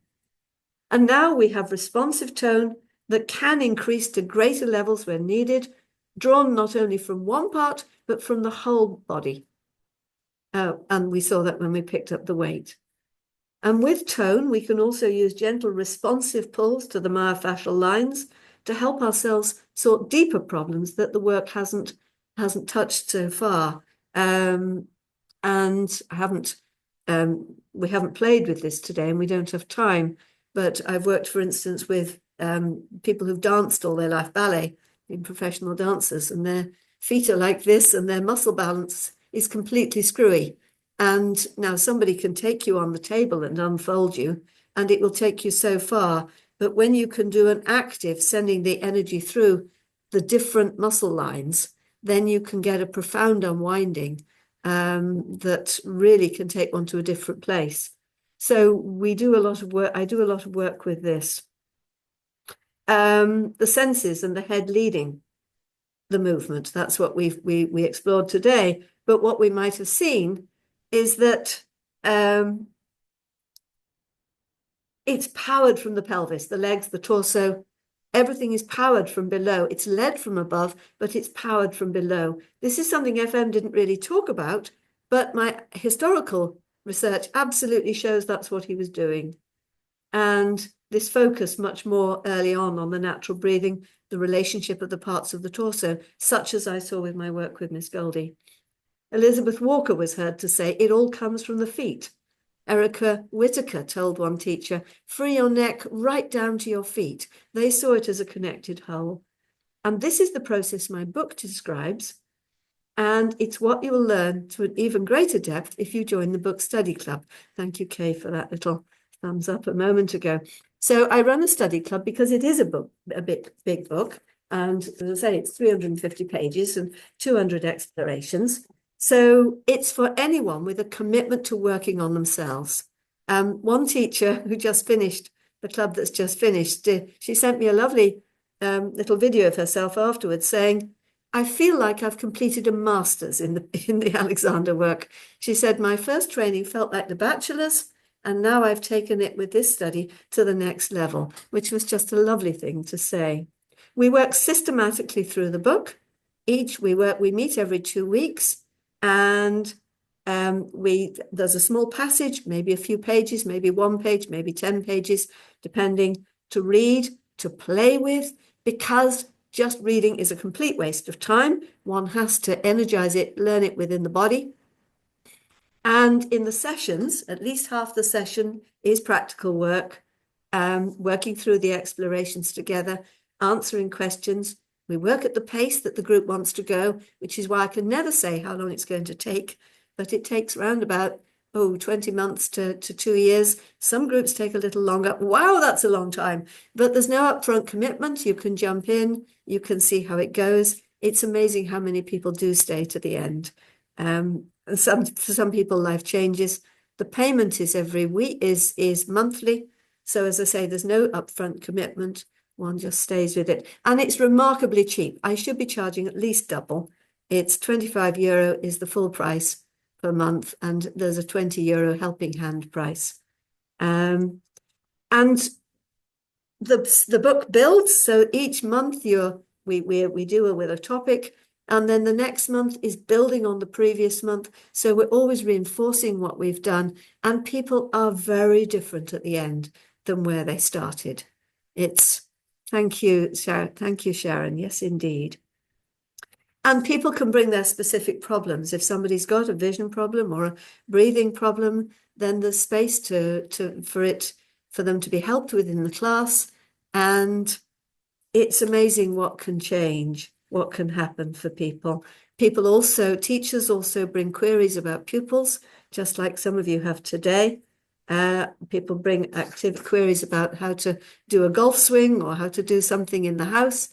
[SPEAKER 1] And now we have responsive tone that can increase to greater levels when needed, drawn not only from one part, but from the whole body. And we saw that when we picked up the weight. And with tone, we can also use gentle responsive pulls to the myofascial lines to help ourselves sort deeper problems that the work hasn't touched so far. And we haven't played with this today and we don't have time, but I've worked, for instance, with people who've danced all their life, ballet, being professional dancers, and their feet are like this and their muscle balance is completely screwy. And now somebody can take you on the table and unfold you, and it will take you so far. But when you can do an active, sending the energy through the different muscle lines, then you can get a profound unwinding that really can take one to a different place. So we do a lot of work. I do a lot of work with this. The senses and the head leading the movement. That's what we explored today. But what we might have seen is that it's powered from the pelvis, the legs, the torso. Everything is powered from below. It's led from above, but it's powered from below. This is something FM didn't really talk about, but my historical research absolutely shows that's what he was doing. And this focus much more early on the natural breathing, the relationship of the parts of the torso, such as I saw with my work with Miss Goldie. Elizabeth Walker was heard to say, it all comes from the feet. Erica Whitaker told one teacher, free your neck right down to your feet. They saw it as a connected whole. And this is the process my book describes. And it's what you will learn to an even greater depth if you join the book study club. Thank you, Kay, for that little thumbs up a moment ago. So I run a study club because it is a big book. And as I say, it's 350 pages and 200 explorations. So it's for anyone with a commitment to working on themselves. One teacher who just finished, the club that's just finished, she sent me a lovely little video of herself afterwards saying, I feel like I've completed a master's in the Alexander work. She said, my first training felt like the bachelor's, and now I've taken it with this study to the next level, which was just a lovely thing to say. We work systematically through the book. We meet every 2 weeks. And there's a small passage, maybe a few pages, maybe 1 page, maybe 10 pages, depending, to read, to play with, because just reading is a complete waste of time. One has to energize it, learn it within the body. And in the sessions, at least half the session is practical work, working through the explorations together, answering questions. We work at the pace that the group wants to go, which is why I can never say how long it's going to take, but it takes around about 20 months to 2 years. Some groups take a little longer. Wow, that's a long time. But there's no upfront commitment. You can jump in, you can see how it goes. It's amazing how many people do stay to the end. And for some people, life changes. The payment is every week, is monthly. So as I say, there's no upfront commitment. One just stays with it. And it's remarkably cheap. I should be charging at least double. It's €25 is the full price per month, and there's a €20 helping hand price. And the book builds. So each month we deal with a topic, and then the next month is building on the previous month. So we're always reinforcing what we've done, and people are very different at the end than where they started. Thank you, Sharon. Thank you, Sharon. Yes, indeed. And people can bring their specific problems. If somebody's got a vision problem or a breathing problem, then there's space for them to be helped within the class. And it's amazing what can change, what can happen for people. Teachers also bring queries about pupils, just like some of you have today. People bring active queries about how to do a golf swing or how to do something in the house.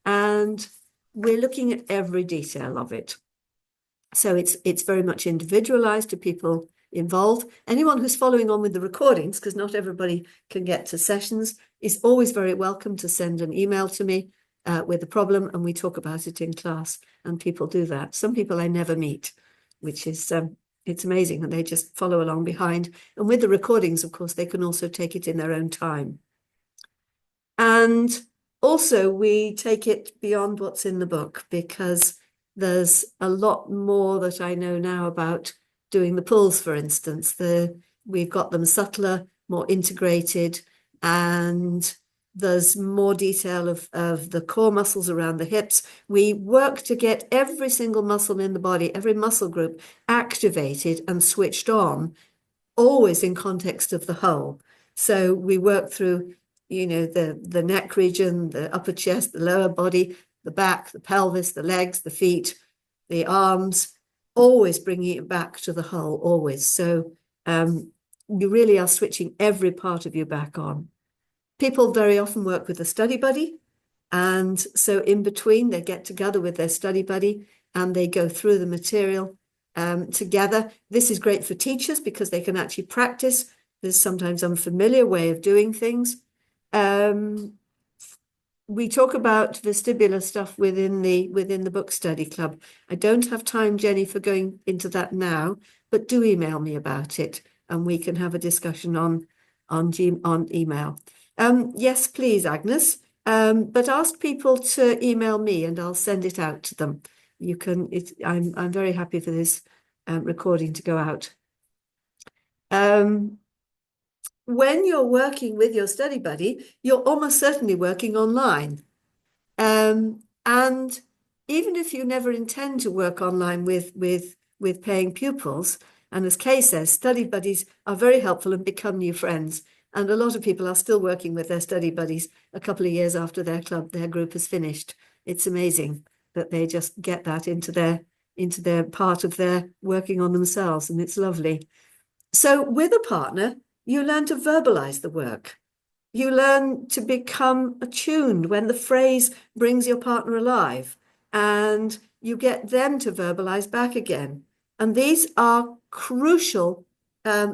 [SPEAKER 1] And we're looking at every detail of it. So it's very much individualized to people involved. Anyone who's following on with the recordings, because not everybody can get to sessions, is always very welcome to send an email to me with a problem, and we talk about it in class, and people do that. Some people I never meet, which is it's amazing, and they just follow along behind. And with the recordings, of course, they can also take it in their own time. And also we take it beyond what's in the book, because there's a lot more that I know now about doing the pulls, for instance. We've got them subtler, more integrated, and there's more detail of the core muscles around the hips. We work to get every single muscle in the body, every muscle group activated and switched on, always in context of the whole. So we work through, the neck region, the upper chest, the lower body, the back, the pelvis, the legs, the feet, the arms, always bringing it back to the whole, always. So you really are switching every part of you back on. People very often work with a study buddy. And so in between, they get together with their study buddy and they go through the material together. This is great for teachers because they can actually practice this sometimes unfamiliar way of doing things. We talk about vestibular stuff within the book study club. I don't have time, Jenny, for going into that now, but do email me about it and we can have a discussion on email. Yes, please, Agnes. But ask people to email me and I'll send it out to them. I'm very happy for this recording to go out. When you're working with your study buddy, you're almost certainly working online. And even if you never intend to work online with paying pupils, and as Kay says, study buddies are very helpful and become new friends. And a lot of people are still working with their study buddies a couple of years after their group has finished. It's amazing that they just get that into their part of their working on themselves, and it's lovely. So with a partner, you learn to verbalize the work. You learn to become attuned when the phrase brings your partner alive, and you get them to verbalize back again. And these are crucial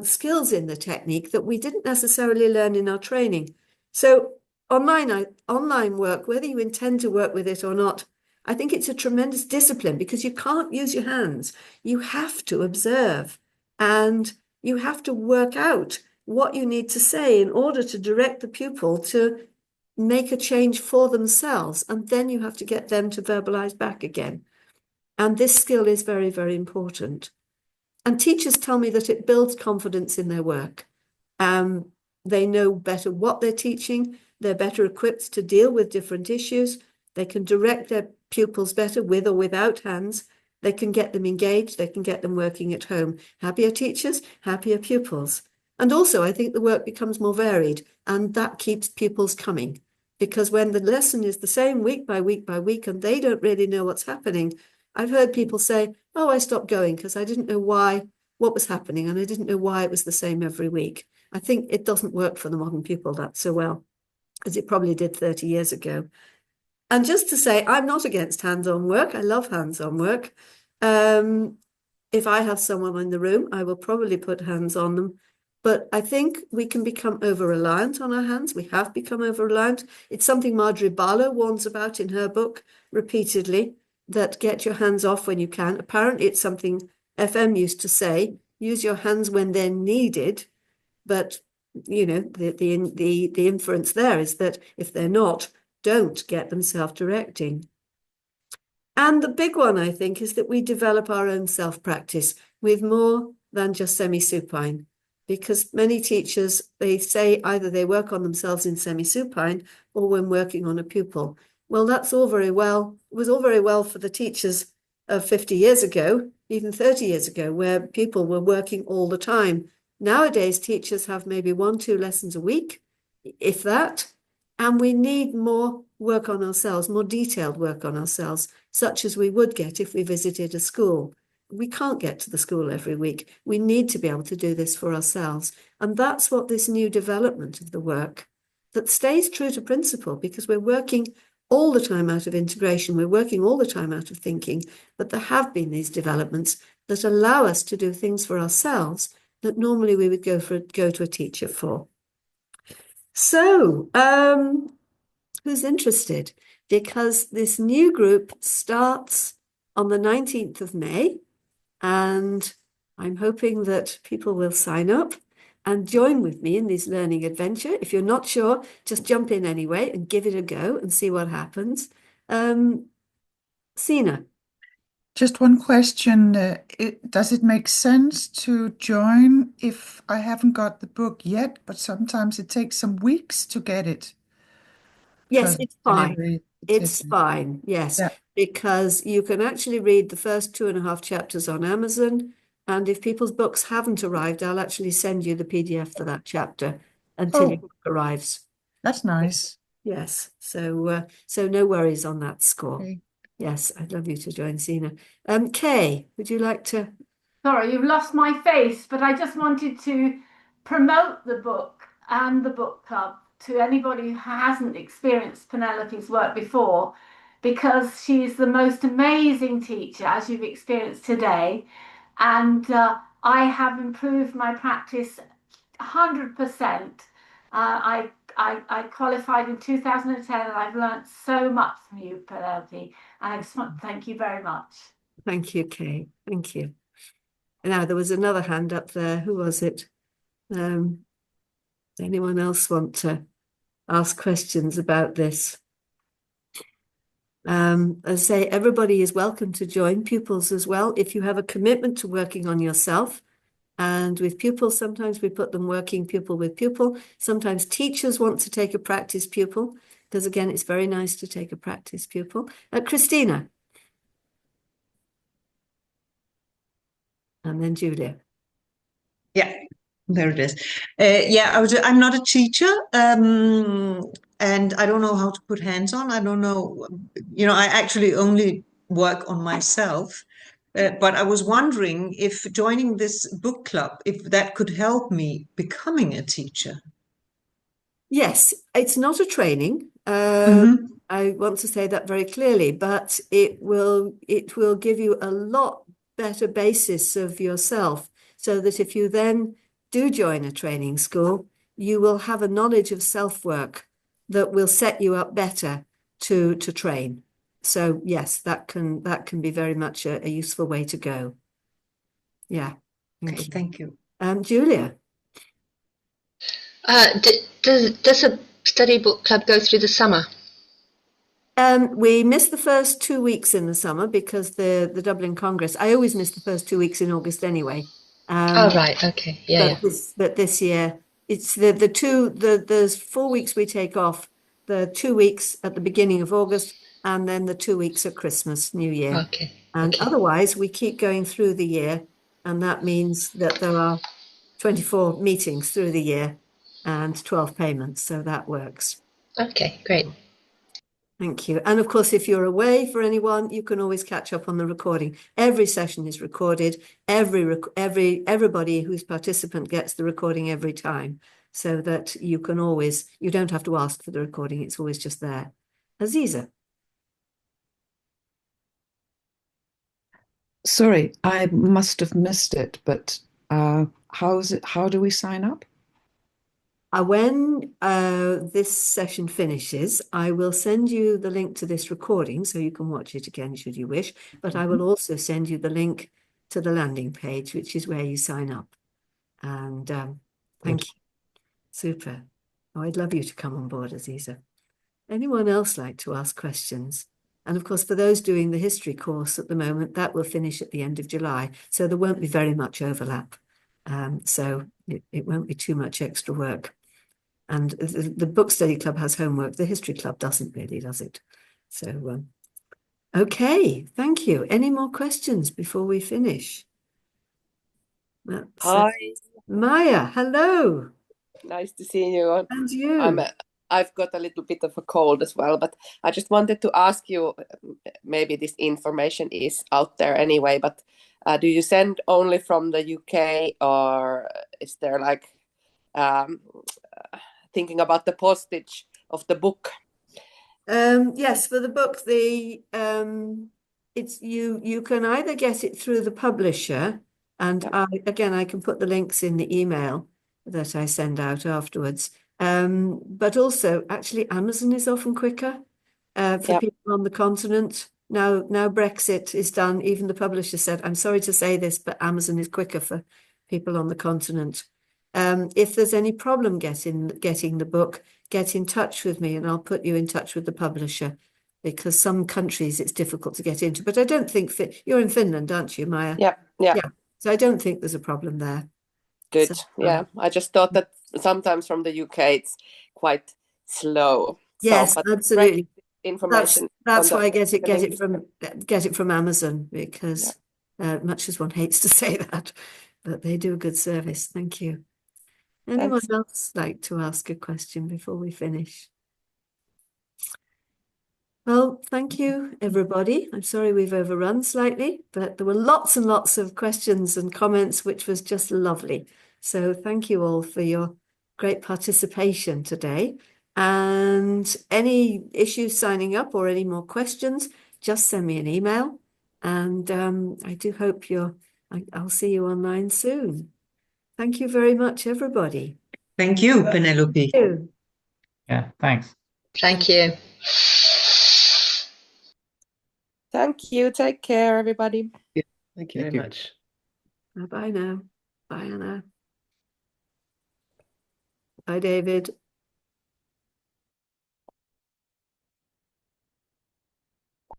[SPEAKER 1] skills in the technique that we didn't necessarily learn in our training. So online work, whether you intend to work with it or not, I think it's a tremendous discipline because you can't use your hands. You have to observe and you have to work out what you need to say in order to direct the pupil to make a change for themselves. And then you have to get them to verbalize back again. And this skill is very, very important. And teachers tell me that it builds confidence in their work. They know better what they're teaching. They're better equipped to deal with different issues. They can direct their pupils better with or without hands. They can get them engaged. They can get them working at home. Happier teachers, happier pupils. And also, I think the work becomes more varied, and that keeps pupils coming. Because when the lesson is the same week by week by week, and they don't really know what's happening, I've heard people say, oh, I stopped going because I didn't know what was happening, and I didn't know why it was the same every week. I think it doesn't work for the modern pupil that so well, as it probably did 30 years ago. And just to say, I'm not against hands-on work. I love hands-on work. If I have someone in the room, I will probably put hands on them. But I think we can become over-reliant on our hands. We have become over-reliant. It's something Marjorie Barlow warns about in her book repeatedly, that get your hands off when you can. Apparently, it's something FM used to say, use your hands when they're needed. But, the inference there is that if they're not, don't get them self-directing. And the big one, I think, is that we develop our own self-practice with more than just semi-supine. Because many teachers, they say either they work on themselves in semi-supine or when working on a pupil. Well, that's all very well. It was all very well for the teachers of 50 years ago, even 30 years ago, where people were working all the time. Nowadays, teachers have maybe 1-2 lessons a week, if that, and we need more work on ourselves, more detailed work on ourselves, such as we would get if we visited a school. We can't get to the school every week. We need to be able to do this for ourselves. And that's what this new development of the work that stays true to principle, because we're working all the time out of integration. We're working all the time out of thinking, but there have been these developments that allow us to do things for ourselves that normally we would go to a teacher for. So, who's interested? Because this new group starts on the 19th of May, and I'm hoping that people will sign up and join with me in this learning adventure. If you're not sure, just jump in anyway and give it a go and see what happens. Sina.
[SPEAKER 9] Just one question. Does it make sense to join if I haven't got the book yet, but sometimes it takes some weeks to get it?
[SPEAKER 1] Yes, it's fine.
[SPEAKER 9] Delivery,
[SPEAKER 1] It's
[SPEAKER 9] etc.
[SPEAKER 1] fine, yes,
[SPEAKER 9] Yeah.
[SPEAKER 1] because you can actually read the first 2.5 chapters on Amazon. And if people's books haven't arrived, I'll actually send you the PDF for that chapter until your
[SPEAKER 9] Oh,
[SPEAKER 1] book arrives.
[SPEAKER 9] that's nice.
[SPEAKER 1] Yes, so no worries on that score.
[SPEAKER 16] Okay.
[SPEAKER 1] Yes, I'd love you to join Sina. Kay, would you like to?
[SPEAKER 18] Sorry, you've lost my face, but I just wanted to promote the book and the book club to anybody who hasn't experienced Penelope's work before, because she's the most amazing teacher, as you've experienced today. And I have improved my practice 100%. I qualified in 2010, and I've learned so much from you, Penelope. And I just want to thank you very much.
[SPEAKER 1] Thank you, Kay. Thank you. Now, there was another hand up there. Who was it? Anyone else want to ask questions about this? As I say, everybody is welcome to join, pupils as well. If you have a commitment to working on yourself, and with pupils, sometimes we put them working pupil with pupil. Sometimes teachers want to take a practice pupil, because again, it's very nice to take a practice pupil. Christina. And then Julia.
[SPEAKER 19] Yeah, there it is. I'm not a teacher, and I don't know how to put hands on. I don't know, I actually only work on myself. But I was wondering if joining this book club, if that could help me becoming a teacher.
[SPEAKER 1] Yes, it's not a training. I want to say that very clearly, but it will give you a lot better basis of yourself, so that if you then do join a training school, you will have a knowledge of self-work that will set you up better to train. So yes, that can be very much a useful way to go. Yeah.
[SPEAKER 19] Thank you.
[SPEAKER 1] Julia.
[SPEAKER 7] Does a study book club go through the summer?
[SPEAKER 1] We missed the first 2 weeks in the summer because the Dublin Congress. I always miss the first 2 weeks in August anyway.
[SPEAKER 7] Oh, right. Okay. Yeah.
[SPEAKER 1] But this year, it's there's 4 weeks we take off, the 2 weeks at the beginning of August, and then the 2 weeks at Christmas, New Year.
[SPEAKER 7] Okay.
[SPEAKER 1] And otherwise, we keep going through the year, and that means that there are 24 meetings through the year and 12 payments, so that works.
[SPEAKER 7] Okay, great.
[SPEAKER 1] Thank you. And of course, if you're away for anyone, you can always catch up on the recording. Every session is recorded. Everybody who's participant gets the recording every time, so that you don't have to ask for the recording. It's always just there. Aziza.
[SPEAKER 16] Sorry, I must have missed it, but how do we sign up?
[SPEAKER 1] When this session finishes, I will send you the link to this recording so you can watch it again should you wish, but I will also send you the link to the landing page, which is where you sign up. And thank you. Super. Oh, I'd love you to come on board, Aziza. Anyone else like to ask questions? And of course, for those doing the history course at the moment, that will finish at the end of July, so there won't be very much overlap. So it won't be too much extra work. And the book study club has homework. The history club doesn't really, does it? So, okay, thank you. Any more questions before we finish?
[SPEAKER 20] Hi.
[SPEAKER 1] Maya, hello.
[SPEAKER 20] Nice to see you.
[SPEAKER 1] And you.
[SPEAKER 20] I've got a little bit of a cold as well, but I just wanted to ask you, maybe this information is out there anyway, but do you send only from the UK, or is there like thinking about the postage of the book?
[SPEAKER 1] Yes, for the book, it's you can either get it through the publisher, and I can put the links in the email that I send out afterwards. But also, actually, Amazon is often quicker for people on the continent. Now Brexit is done. Even the publisher said, "I'm sorry to say this, but Amazon is quicker for people on the continent." If there's any problem getting the book, get in touch with me and I'll put you in touch with the publisher, because some countries it's difficult to get into. But I don't think you're in Finland, aren't you, Maya?
[SPEAKER 20] Yeah.
[SPEAKER 1] So I don't think there's a problem there.
[SPEAKER 20] Good.
[SPEAKER 1] So,
[SPEAKER 20] yeah. I just thought that sometimes from the UK it's quite slow.
[SPEAKER 1] Yes,
[SPEAKER 20] but
[SPEAKER 1] absolutely.
[SPEAKER 20] Information.
[SPEAKER 1] That's why I get it from Amazon, because much as one hates to say that, but they do a good service. Thank you. Anyone else like to ask a question before we finish? Well, thank you, everybody. I'm sorry we've overrun slightly, but there were lots and lots of questions and comments, which was just lovely. So thank you all for your great participation today. And any issues signing up or any more questions, just send me an email. And I do hope I'll see you online soon. Thank you very much, everybody.
[SPEAKER 19] Thank you, Penelope.
[SPEAKER 1] Thank you.
[SPEAKER 8] Yeah, thanks.
[SPEAKER 7] Thank you.
[SPEAKER 20] Thank you. Take care, everybody.
[SPEAKER 10] Thank you very much.
[SPEAKER 1] Bye-bye now. Bye, Anna. Bye, David.